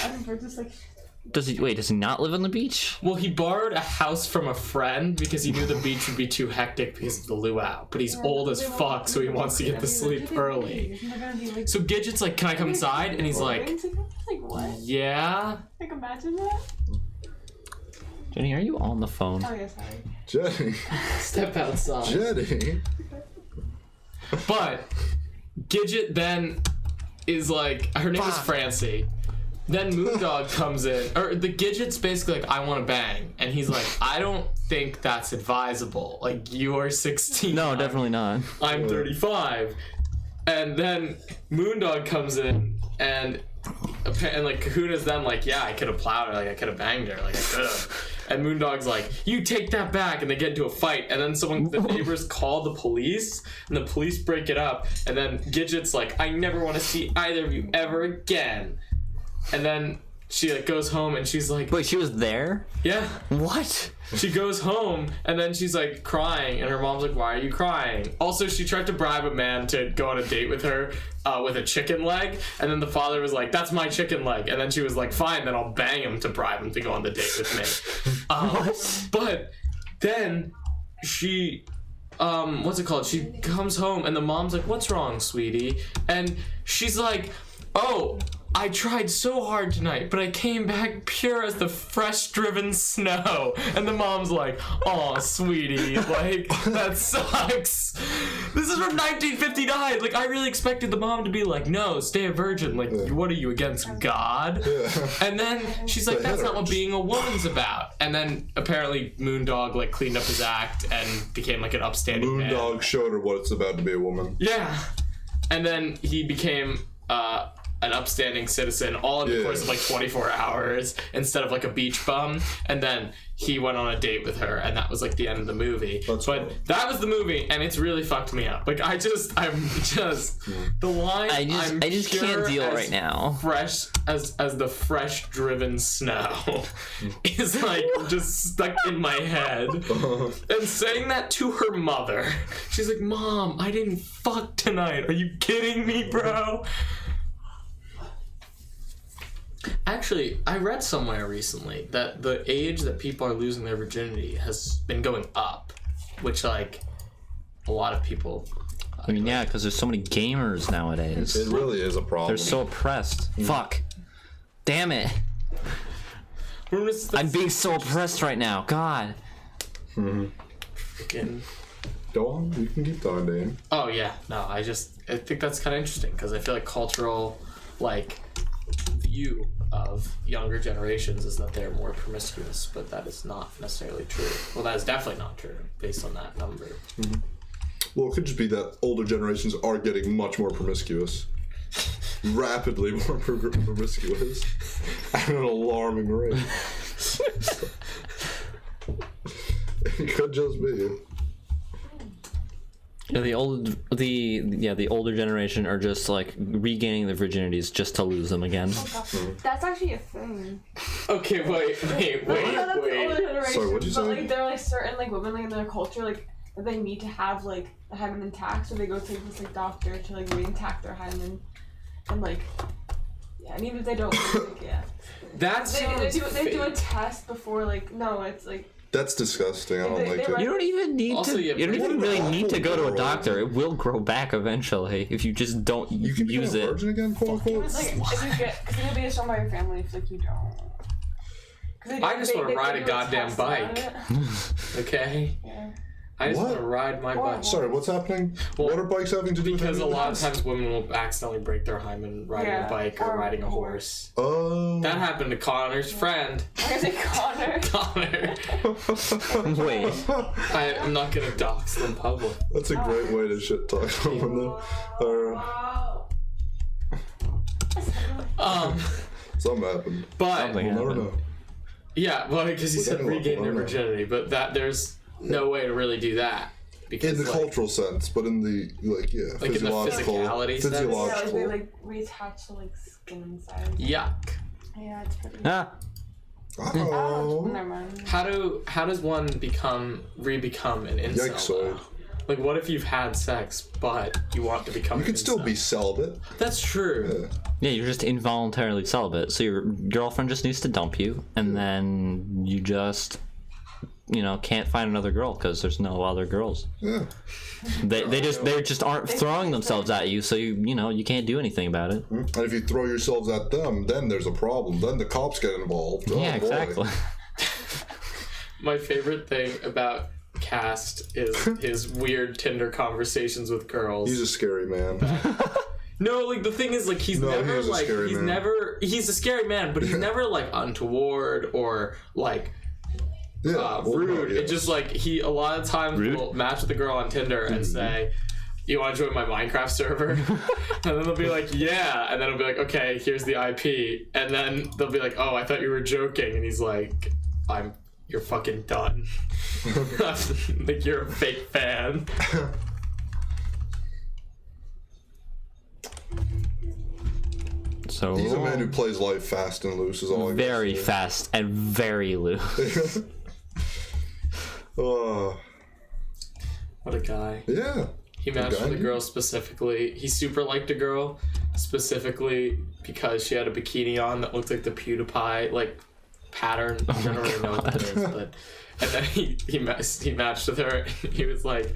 does he not live on the beach? Well, he borrowed a house from a friend because he knew the beach would be too hectic because of the luau. But he's old as fuck, so he wants to get to sleep early. So Gidget's like, can I come inside? And he's like, yeah. Like, imagine that. Jenny, are you on the phone? Oh, yeah, sorry. Jenny. Step outside. Jenny. But Gidget then is like, her name is Francie. Then Moondog comes in, or the Gidget's basically like, I want to bang. And he's like, I don't think that's advisable. Like, you are 16. No, definitely not. I'm 35. And then Moondog comes in, and like Kahuna's then like, yeah, I could have plowed her, like I could have banged her, like I could have. And Moondog's like, you take that back, and they get into a fight, and then the neighbors call the police, and the police break it up, and then Gidget's like, I never want to see either of you ever again. And then she like goes home, and she's like, Wait, she was there? yeah. What? She goes home, and then she's like crying, and her mom's like, why are you crying? Also, she tried to bribe a man to go on a date with her with a chicken leg, and then the father was like, that's my chicken leg. And then she was like, fine, then I'll bang him to bribe him to go on the date with me. What? But then she what's it called? She comes home, and the mom's like, what's wrong, sweetie? And she's like, oh, I tried so hard tonight, but I came back pure as the fresh-driven snow. And the mom's like, aw, sweetie, like, that sucks. This is from 1959. Like, I really expected the mom to be like, no, stay a virgin. Like, what are you, against God? Yeah. And then she's like, that's not what being a woman's about. And then apparently Moondog, like, cleaned up his act and became, like, an upstanding man. Moondog showed her what it's about to be a woman. Yeah. And then he became, an upstanding citizen all in the course of like 24 hours instead of like a beach bum. And then he went on a date with her, and that was like the end of the movie. But that was the movie, and it's really fucked me up. Like, I'm just the line. I just can't deal right now. Fresh as the fresh driven snow is like just stuck in my head. And saying that to her mother, she's like, Mom, I didn't fuck tonight. Are you kidding me, bro? Actually, I read somewhere recently that the age that people are losing their virginity has been going up, which, like, a lot of people... I mean, yeah, because there's so many gamers nowadays. It really is a problem. They're so oppressed. Fuck. Damn it. I'm being so oppressed right now. God. Freaking... Go on, you can keep talking, Dane. Oh, yeah. No, I think that's kind of interesting, because I feel like cultural, like... view of younger generations is that they're more promiscuous, but that is not necessarily true. Well, that is definitely not true based on that number. Mm-hmm. Well, it could just be that older generations are getting much more promiscuous. Rapidly more promiscuous. At an alarming rate. It could just be. Yeah, the older generation are just like regaining their virginities just to lose them again. That's actually a thing. Okay, wait. Sorry, what'd you say? But like, there are like certain like women like in their culture like that they need to have like a hymen intact, so they go take this like doctor to like re-intact their hymen, and like yeah, and even if they don't, like, yeah, they do a test before like no, it's like. That's disgusting. I don't like it. You don't even need Also, to. yeah, You don't even really need to go to a world. doctor. It will grow back eventually if you just don't You can use become a it. virgin again, quote unquote. It's like if you get, because you'll be shown by your family if like you don't. I just want to ride a goddamn bike. Okay? Yeah. I just What? want to ride my bike. Sorry, what's happening? Well, what are bikes having to do with Because a anything? lot of times women will accidentally break their hymen riding a bike or riding a horse. Oh. That happened to Connor's friend. Where's it, Connor? Connor. Wait. I'm not going to dox them public. That's a great way to shit talk someone though. Something happened. But Something We'll never happened. know. yeah, well, because you said regain their virginity, but that there's no way to really do that. Because, In the like, cultural sense, but in the Like in the physiological, physicality sense? Yeah, physiological. they like reattach to like skin inside. Yuck. Yeah, it's pretty. Ah. Oh, Oh, never mind. How does one re-become an incel? yikes! though? Like, what if you've had sex, but you want to become You can still be incest? celibate. That's true. Yeah, you're just involuntarily celibate. So your girlfriend just needs to dump you, and then you just, can't find another girl because there's no other girls. Yeah. They just aren't throwing themselves at you, so you can't do anything about it. And if you throw yourselves at them, then there's a problem. Then the cops get involved. Yeah, Oh, boy. exactly. My favorite thing about Cast is his weird Tinder conversations with girls. He's a scary man. No, like the thing is, like he's never he is a like scary man. he's a scary man, but he's never like untoward or like Yeah, rude. yes. It's just like he a lot of times Rude? will match with a girl on Tinder and say, "You want to join my Minecraft server?" And then they'll be like, "Yeah," and then he'll be like, "Okay, here's the IP," and then they'll be like, "Oh, I thought you were joking," and he's like, "You're fucking done." Like you're a fake fan. So He's a man who plays life fast and loose. Is all I gotta very say. fast and very loose. Uh, What a guy. yeah. He matched guy. with a girl specifically. He super liked a girl specifically because she had a bikini on that looked like the PewDiePie like pattern. I don't really know what that is, but and then he matched with her. And he was like,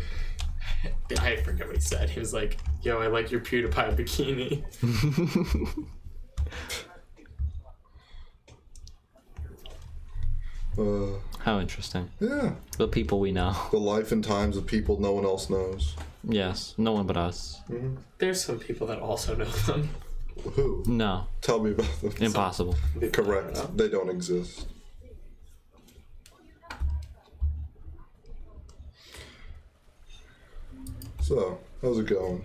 I forget what he said. He was like, "Yo, I like your PewDiePie bikini." How interesting. Yeah. The people we know. The life and times of people no one else knows. Yes, no one but us. There's some people that also know them. Who? No, Tell me about them. impossible. Correct. They don't exist. So, how's it going?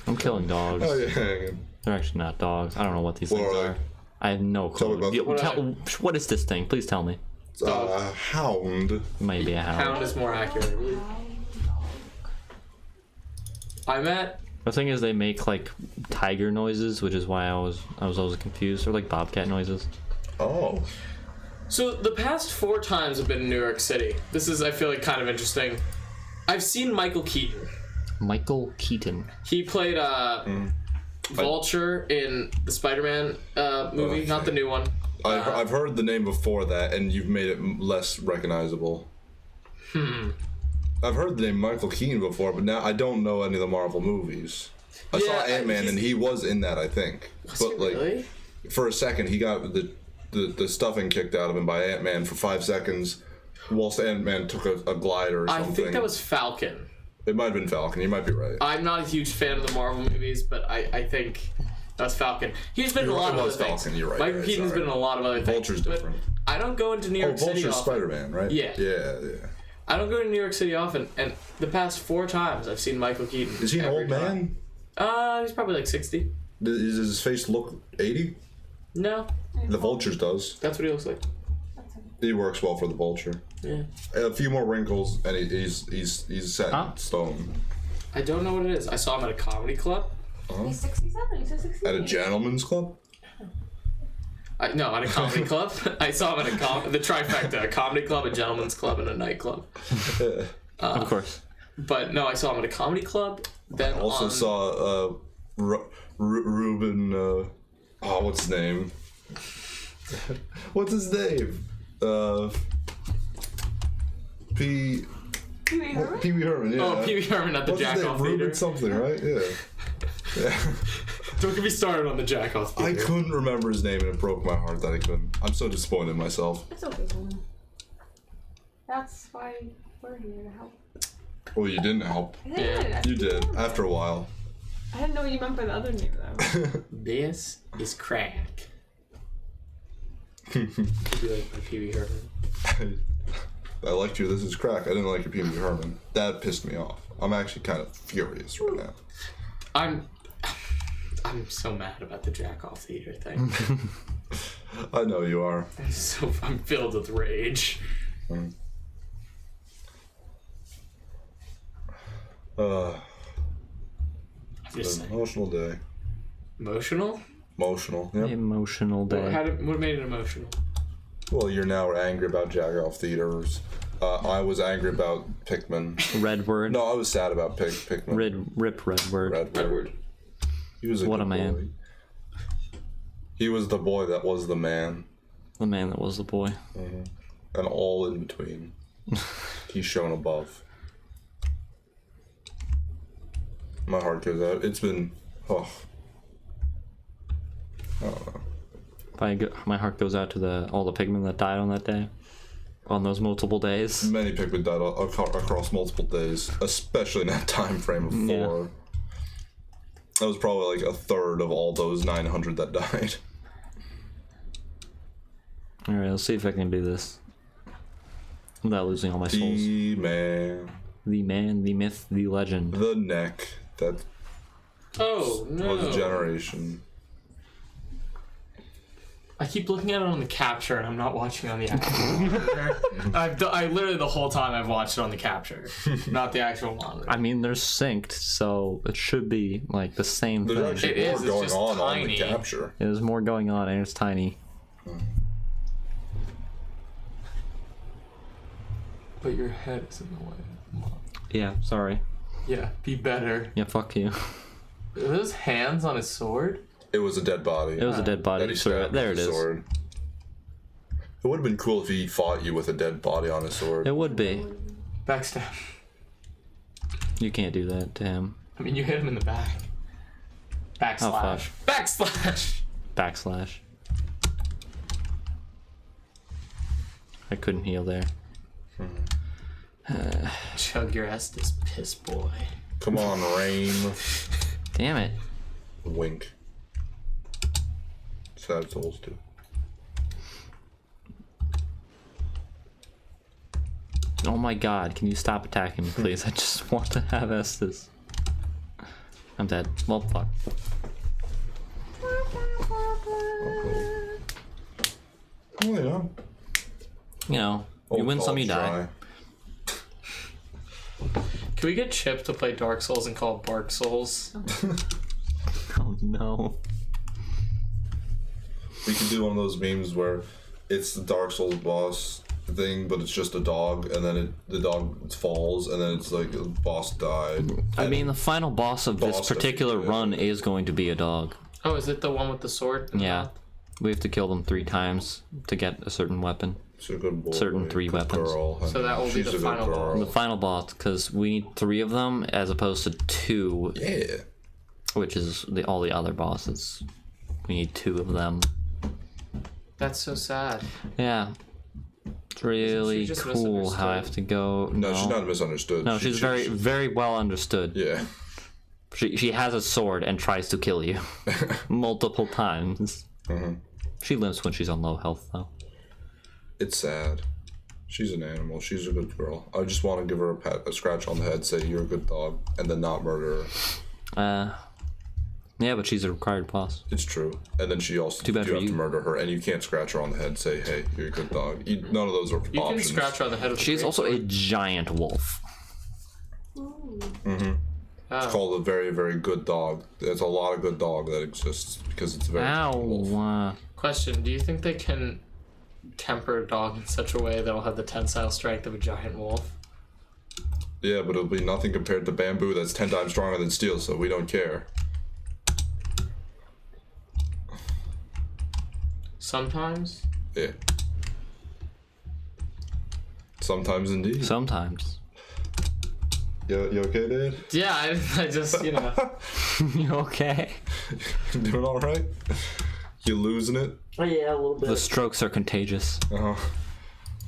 I'm killing dogs. How you hanging? They're actually not dogs. I don't know what these What things are they? are. I have no Tell me clue. about them. What is this thing? Please tell me. Hound. Maybe a hound. Hound is more accurate, I believe. I met The thing is, they make like tiger noises, which is why I was always confused, or like bobcat noises. Oh. So the past 4 times I've been in New York City. This is, I feel like, kind of interesting. I've seen Michael Keaton. Michael Keaton. He played Vulture in the Spider-Man movie, Okay. not the new one. I've heard the name before that, and you've made it less recognizable. I've heard the name Michael Keaton before, but now I don't know any of the Marvel movies. I saw Yeah, Ant-Man, he's- and he was in that, I think. Was But he like, really? for a second, he got the stuffing kicked out of him by Ant-Man for 5 seconds, whilst Ant-Man took a glider or I something. think that was Falcon. It might have been Falcon. You might be right. I'm not a huge fan of the Marvel movies, but I think that's Falcon. He's been in a lot of It other was things. Falcon, you're right, Michael yeah, Keaton's sorry. been in a lot of other Vulture's things. but different. I don't go into New Oh, York City Vulture's often. Spider-Man, right? Yeah. Yeah. I don't go to New York City often, and the past 4 times I've seen Michael Keaton. Is he an every old time. man? He's probably like 60. Does his face look 80? No, The Vulture's does. that's what he looks like. He works well for the Vulture. Yeah. A few more wrinkles, and he's set Huh? in stone. I don't know what it is. I saw him at a comedy club. He's 67. He's 68. At a gentleman's club? No, at a comedy club. I saw him at the trifecta: a comedy club, a gentleman's club, and a nightclub. Of course. But no, I saw him at a comedy club. Then I also on, saw Ruben. What's his name? What's his name? Pee Wee Herman? Pee Wee Herman. Yeah. Oh, Pee Wee Herman at the What's his Jack name? Off Ruben Theater. something, right? Yeah. Yeah. Don't get me started on the Jack Off I Theater. couldn't remember his name, and it broke my heart that I couldn't. I'm so disappointed in myself. It's okay, woman. That's why we're here to help. Well, you didn't help. I did. You did after a while. I didn't know what you meant by the other name, though. This is crack. Could be like my Pee Wee Herman. I liked you. This is crack. I didn't like your Pee Wee Herman. That pissed me off. I'm actually kind of furious right now. I'm so mad about the Jack Off Theater thing. I know you are. I'm filled with rage. I'm just saying. Emotional day. Emotional? Emotional. Yep. Emotional day. What made it emotional? Well, you're now angry about jack-off theaters I was angry about Pikmin. Redward. No, I was sad about Pikmin. Rip Redward. Redward. He was a What good a man. boy. He was the boy that was the man. The man that was the boy. And all in between. He's shown above. My heart goes out. It's been... Oh. I don't know. My heart goes out to all the pigmen that died on that day. On those multiple days. Many Pikmin died across multiple days, especially in that time frame of 4. Yeah. That was probably like a third of all those 900 that died. Alright, let's see if I can do this. Without losing all my souls. The man. The man, the myth, the legend. The neck. That Oh no! was a generation. I keep looking at it on the capture, and I'm not watching on the actual monitor. I literally the whole time I've watched it on the capture, not the actual monitor. I mean, they're synced, so it should be like the same There's thing. actually It more is, it's going just on tiny. the capture. There's more going on, and it's tiny. But your head is in the way. Yeah, sorry. Yeah, be better. Yeah, fuck you. Are those hands on his sword? It was a dead body. It was a dead that body. he So stabbed there with it a is. sword. It would have been cool if he fought you with a dead body on his sword. It would be. Backstab. You can't do that to him. I mean, you hit him in the back. fuck. Backslash. Backslash! Backslash. I couldn't heal there. Chug your Estes, piss boy. Come on, Rain. Damn it. Wink. Sad souls too. Oh my god, can you stop attacking me, please? I just want to have Estes. I'm dead. Well, fuck. Oh yeah. You know, you win some, you die. Can we get Chip to play Dark Souls and call it Bark Souls? Oh no. We could do one of those memes where it's the Dark Souls boss thing, but it's just a dog, and then the dog falls, and then it's like the boss died. I mean, the final boss of this Boss particular defeated. run is going to be a dog. Oh, is it the one with the sword? in the Yeah. mouth? We have to kill them 3 times to get a certain weapon. She's a good boy. Certain 3 good weapons. Girl, So that will be she's the a good final boss. girl. The final boss, because we need 3 of them as opposed to 2, Yeah. which is all the other bosses. We need 2 of them. That's so sad. Yeah. It's really just cool how I have to go. No, she's not misunderstood. No, she's very, very well understood. Yeah. She has a sword and tries to kill you multiple times. She limps when she's on low health, though. It's sad. She's an animal. She's a good girl. I just want to give her a pat, a scratch on the head, say you're a good dog, and then not murder her. Yeah, but she's a required boss. It's true. And then she also Too bad you for have you. to murder her, and you can't scratch her on the head. Say, hey, you're a good dog. None of those are You options. can scratch her on the head of the She's great also a sword. giant wolf. It's called a very, very good dog. There's a lot of good dog that exists because it's a very good wolf. Ow. Question, do you think they can temper a dog in such a way that will have the tensile strength of a giant wolf? Yeah, but it'll be nothing compared to bamboo that's 10 times stronger than steel, so we don't care. Sometimes? Yeah. Sometimes indeed. Sometimes. You okay, dude? Yeah, I just, you know. You okay? Doing all right? You losing it? Oh, yeah, a little bit. The strokes are contagious. I'm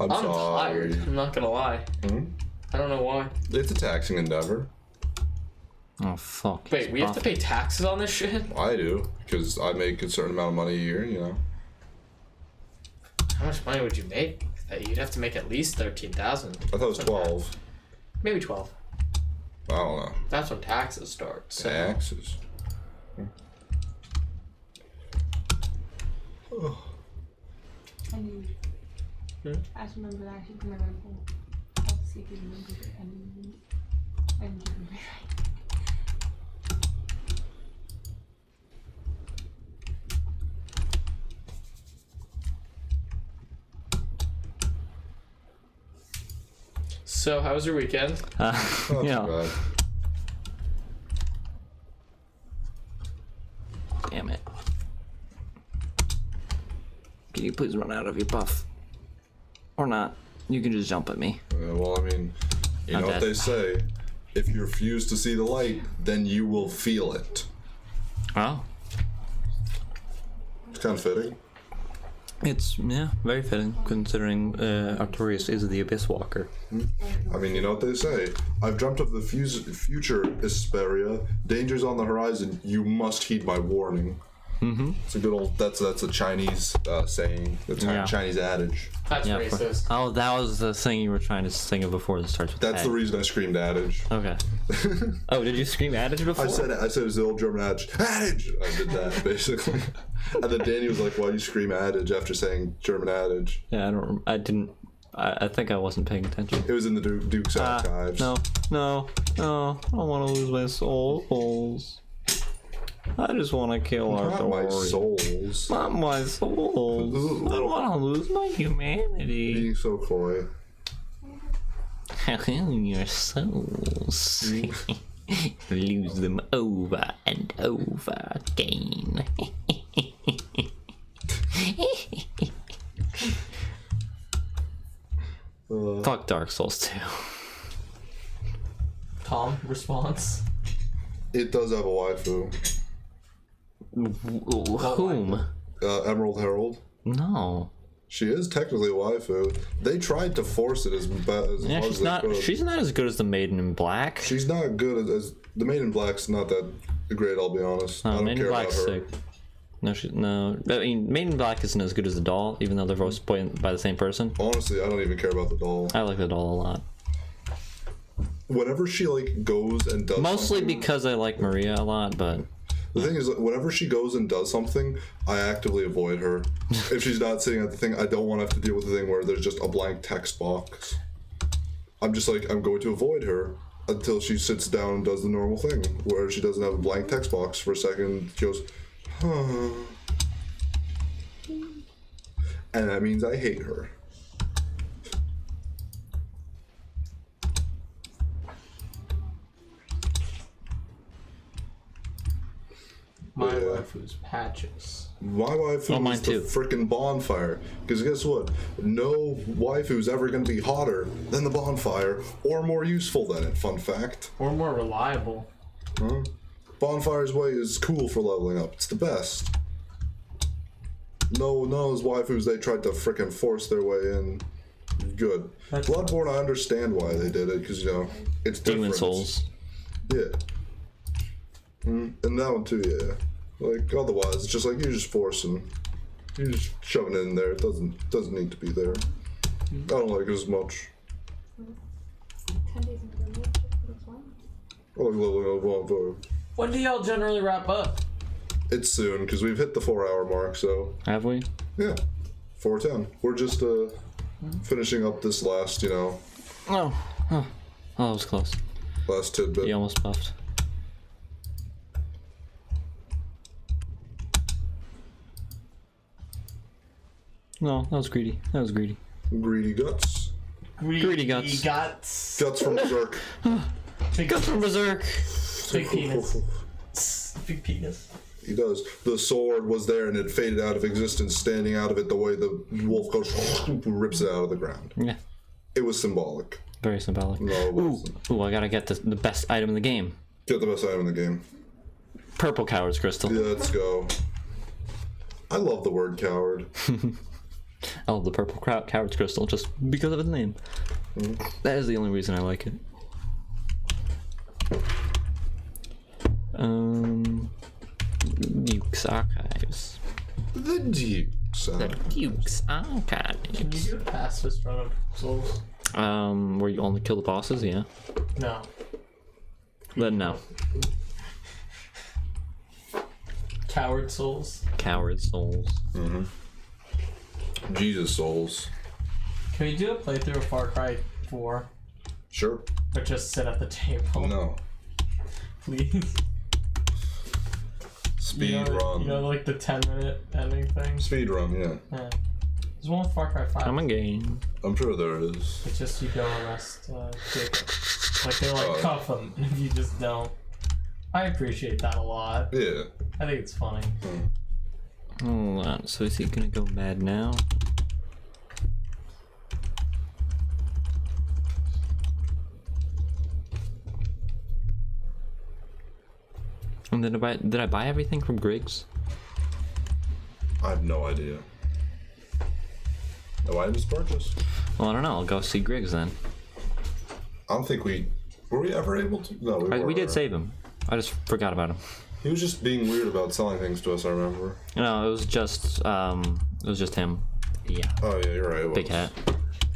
I'm sorry. tired. I'm not gonna lie. I don't know why. It's a taxing endeavor. Oh, fuck. Wait, we have to pay taxes on this shit? I do, because I make a certain amount of money a year, you know. How much money would you make? You'd have to make at least 13,000. I thought it was 12. Maybe 12. I don't know. That's when taxes start. So. Taxes. I knew. I just remember that. I should remember. I'll see if you remember it. I didn't remember right. So, how was your weekend? Not too Yeah. bad. Damn it. Can you please run out of your buff? Or not? You can just jump at me. Well, I mean, you I'm know what dead. they say. If you refuse to see the light, then you will feel it. Oh. It's kind of fitting. It's, yeah, very fitting, considering Artorias is the Abyss Walker. I mean, you know what they say. I've dreamt of the future, Isperia. Dangers on the horizon. You must heed my warning. Mm-hmm. It's a good old. That's a Chinese saying. The Yeah. Chinese adage. That's Yeah. racist. Oh, that was the thing you were trying to think of before that starts with That's the A. reason I screamed adage. Okay. Oh, did you scream adage before? I said it was the old German adage. Adage. I did that basically, and then Danny was like, "Why do you scream adage after saying German adage?" Yeah, I think I wasn't paying attention. It was in the Duke's archives. No, I don't want to lose my souls. I just want to kill Not my Artorias. souls. Not my souls. I don't want to lose my humanity. Being so coy. Your souls. Lose them over and over again. Fuck Dark Souls 2. Tom, response. It does have a waifu. Whom? Emerald Herald. No. She is technically a waifu. They tried to force it as bad as Yeah, hard as they could. she's not as good as the Maiden in Black. She's not good as the Maiden in Black's not that great. I'll be honest. I don't Maiden care Black's about her. sick. No. I mean, Maiden Black isn't as good as the doll, even though they're voiced by the same person. Honestly, I don't even care about the doll. I like the doll a lot. Whenever she like goes and does Mostly something, because I like Maria a lot, but the thing is, whenever she goes and does something, I actively avoid her. If she's not sitting at the thing, I don't want to have to deal with the thing where there's just a blank text box. I'm just like, I'm going to avoid her until she sits down and does the normal thing, where she doesn't have a blank text box for a second. She goes, huh. And that means I hate her. My Yeah. waifu's Patches. My waifu Oh, mine is the too. frickin' bonfire. Because guess what? No waifu's ever gonna be hotter than the bonfire, or more useful than it. Fun fact. Or more reliable. Huh? Bonfire's way is cool for leveling up. It's the best. No, none of those waifus they tried to frickin' force their way in. Good. That's- Bloodborne, I understand why they did it, because, you know, it's different. Demon Souls. Yeah. And that one too, yeah. Like, otherwise, it's just like, you're just forcing. You're just shoving it in there. It doesn't need to be there. I don't like it as much. 10 days into the I like leveling up bonfire. When do y'all generally wrap up? It's soon, because we've hit the 4-hour mark, so... Have we? Yeah, 4:10. We're just finishing up this last, you know, Oh, that was close. last tidbit. You almost buffed. No, that was greedy. Greedy guts. Greedy guts. Guts. Guts from Berserk. Big, Guts from Berserk. big penis. Big penis. He does. The sword was there and it faded out of existence, standing out of it the way the wolf goes, rips it out of the ground. Yeah, It was symbolic. very symbolic. No, it wasn't. Ooh, I gotta get the best item in the game. Get the best item in the game. Purple Coward's Crystal. Yeah, let's go. I love the word coward. I love the Purple Coward's Crystal just because of its name. That is the only reason I like it. Duke's Archives. The Dukes. Duke's Can you Archives. do a pacifist run of Souls? Where you only kill the bosses, yeah. No. Then no. Coward Souls. Coward Souls. Jesus souls. Can we do a playthrough of Far Cry 4? Sure. Or just sit at the table? No. Please. Speed run. You know, like the 10-minute ending thing? Speed run, yeah. Yeah. There's one with Far Cry 5. Come again. I'm sure there is. It's just you go arrest Jacob. Like, they're like, cuff him, and if you just don't. I appreciate that a lot. Yeah. I think it's funny. Hold on. So is he gonna go mad now? And then did I buy everything from Griggs? I have no idea. No items purchased. Well, I don't know. I'll go see Griggs then. I don't think were we ever able to? No, We did weren't. save him. I just forgot about him. He was just being weird about selling things to us. I remember. No, it was just him. Yeah. Oh yeah, you're right. It was. Big hat.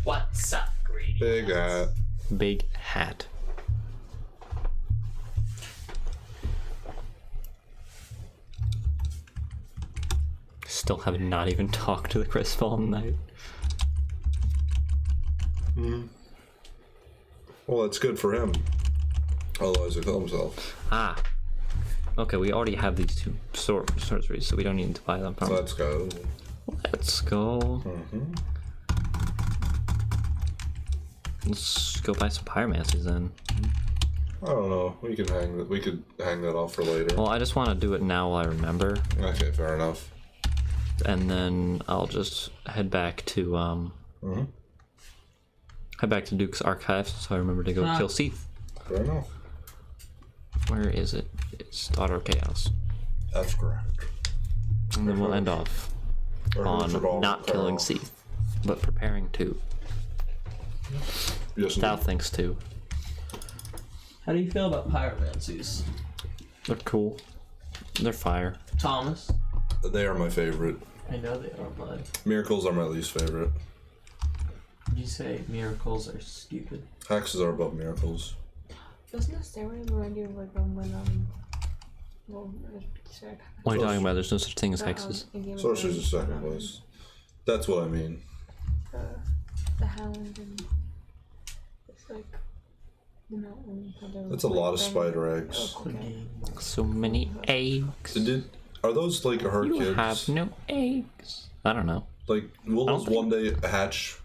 What's up, greedy? Big hat. Big hat. Still have not even talked to the crestfallen knight. Well, that's good for him. Otherwise, he'll kill himself. Ah. Okay, we already have these two sorceries, so we don't need to buy them from So him. let's go. Let's go. Let's go buy some pyromancers then. I don't know. We could hang that off for later. Well, I just want to do it now while I remember, Okay, fair enough. and then I'll just head back to Duke's archives, so I remember to go kill Seath. Fair enough. Where is it? It's Daughter of Chaos. That's correct. And then we'll end off on not killing Seath, but preparing to. Yes, Thou indeed. thinks too. How do you feel about pyromancies? They're cool. They're fire. Thomas? They are my favorite. I know they are, bud. Miracles are my least favorite. You say miracles are stupid. Hexes are above miracles. Doesn't the stairway remind you of like well, sorry. What are you talking about? There's no such thing as Uh, hexes. in Game of Sorcery's the Thrones, second place. That's what I mean. The Hound and it's like the mountain. That's a lot of spider eggs. Oh, okay. So many eggs. Are those like her You kids? have no eggs. I don't know. Like, will I those don't one day hatch?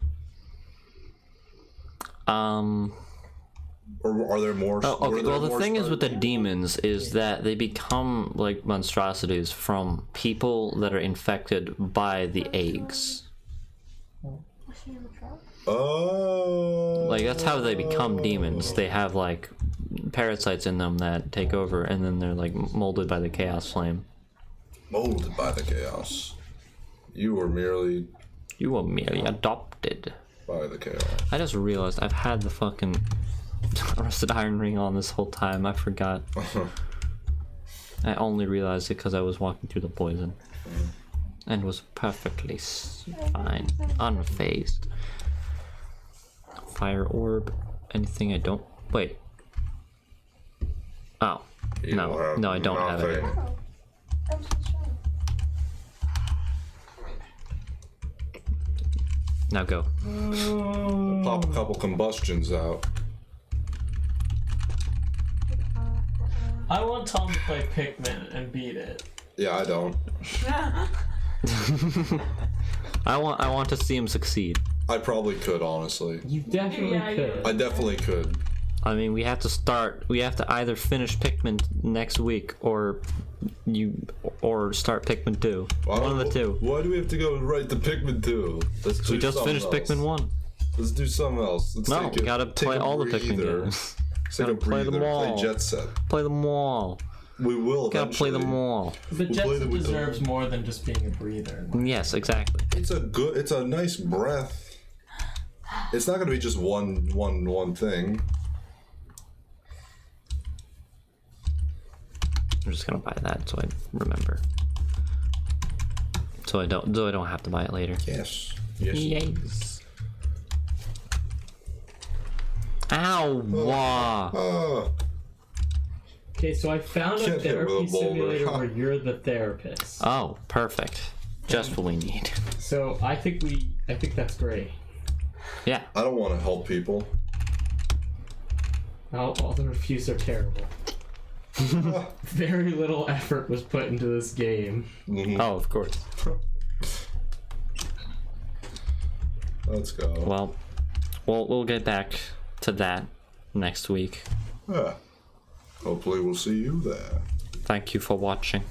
Or are there more? Oh, were okay. there Well, the more thing is with the spider- demons is that they become like monstrosities from people that are infected by the eggs. Oh. Like that's how they become demons. They have like parasites in them that take over, and then they're like molded by the chaos flame. Molded by the chaos. You were merely You were merely adopted. by the chaos. I just realized I've had the fucking rusted iron ring on this whole time. I forgot. I only realized it because I was walking through the poison, and was perfectly fine, unfazed. Fire orb. Anything I don't. Wait. Oh. You No. have No, I don't have it. nothing. I'm so sorry. Now go. Pop a couple combustions out. I want Tom to play Pikmin and beat it. Yeah, I don't. I want to see him succeed. I probably could, honestly. You definitely Yeah, could. I definitely could. I mean, we have to either finish Pikmin next week or start Pikmin 2. One of the two. Why do we have to go right to Pikmin 2? Let's do We just something finished else. Pikmin 1. Let's do something else. Let's No, take we gotta take play a all the Pikmin breather. games. Let's take Gotta a play them breather. all. Play Jet Set. Play them all. We will Gotta play them eventually. all. But We'll play Jetson them with the- deserves more than just being a breather. Yes, exactly. It's a nice breath. It's not gonna be just one thing. I'm just gonna buy that so I remember. So I don't have to buy it later. Yes. Yes. Yes. Ow! Wah! Ah, Okay, so I found a Can't hit with a therapy boulder. simulator where you're the therapist. Oh, perfect. Just what we need. So I think that's great. Yeah. I don't want to help people. All the reviews are terrible. Very little effort was put into this game. Mhm. Oh, of course. Let's go. Well, we'll get back to that next week. Yeah. Hopefully we'll see you there. Thank you for watching.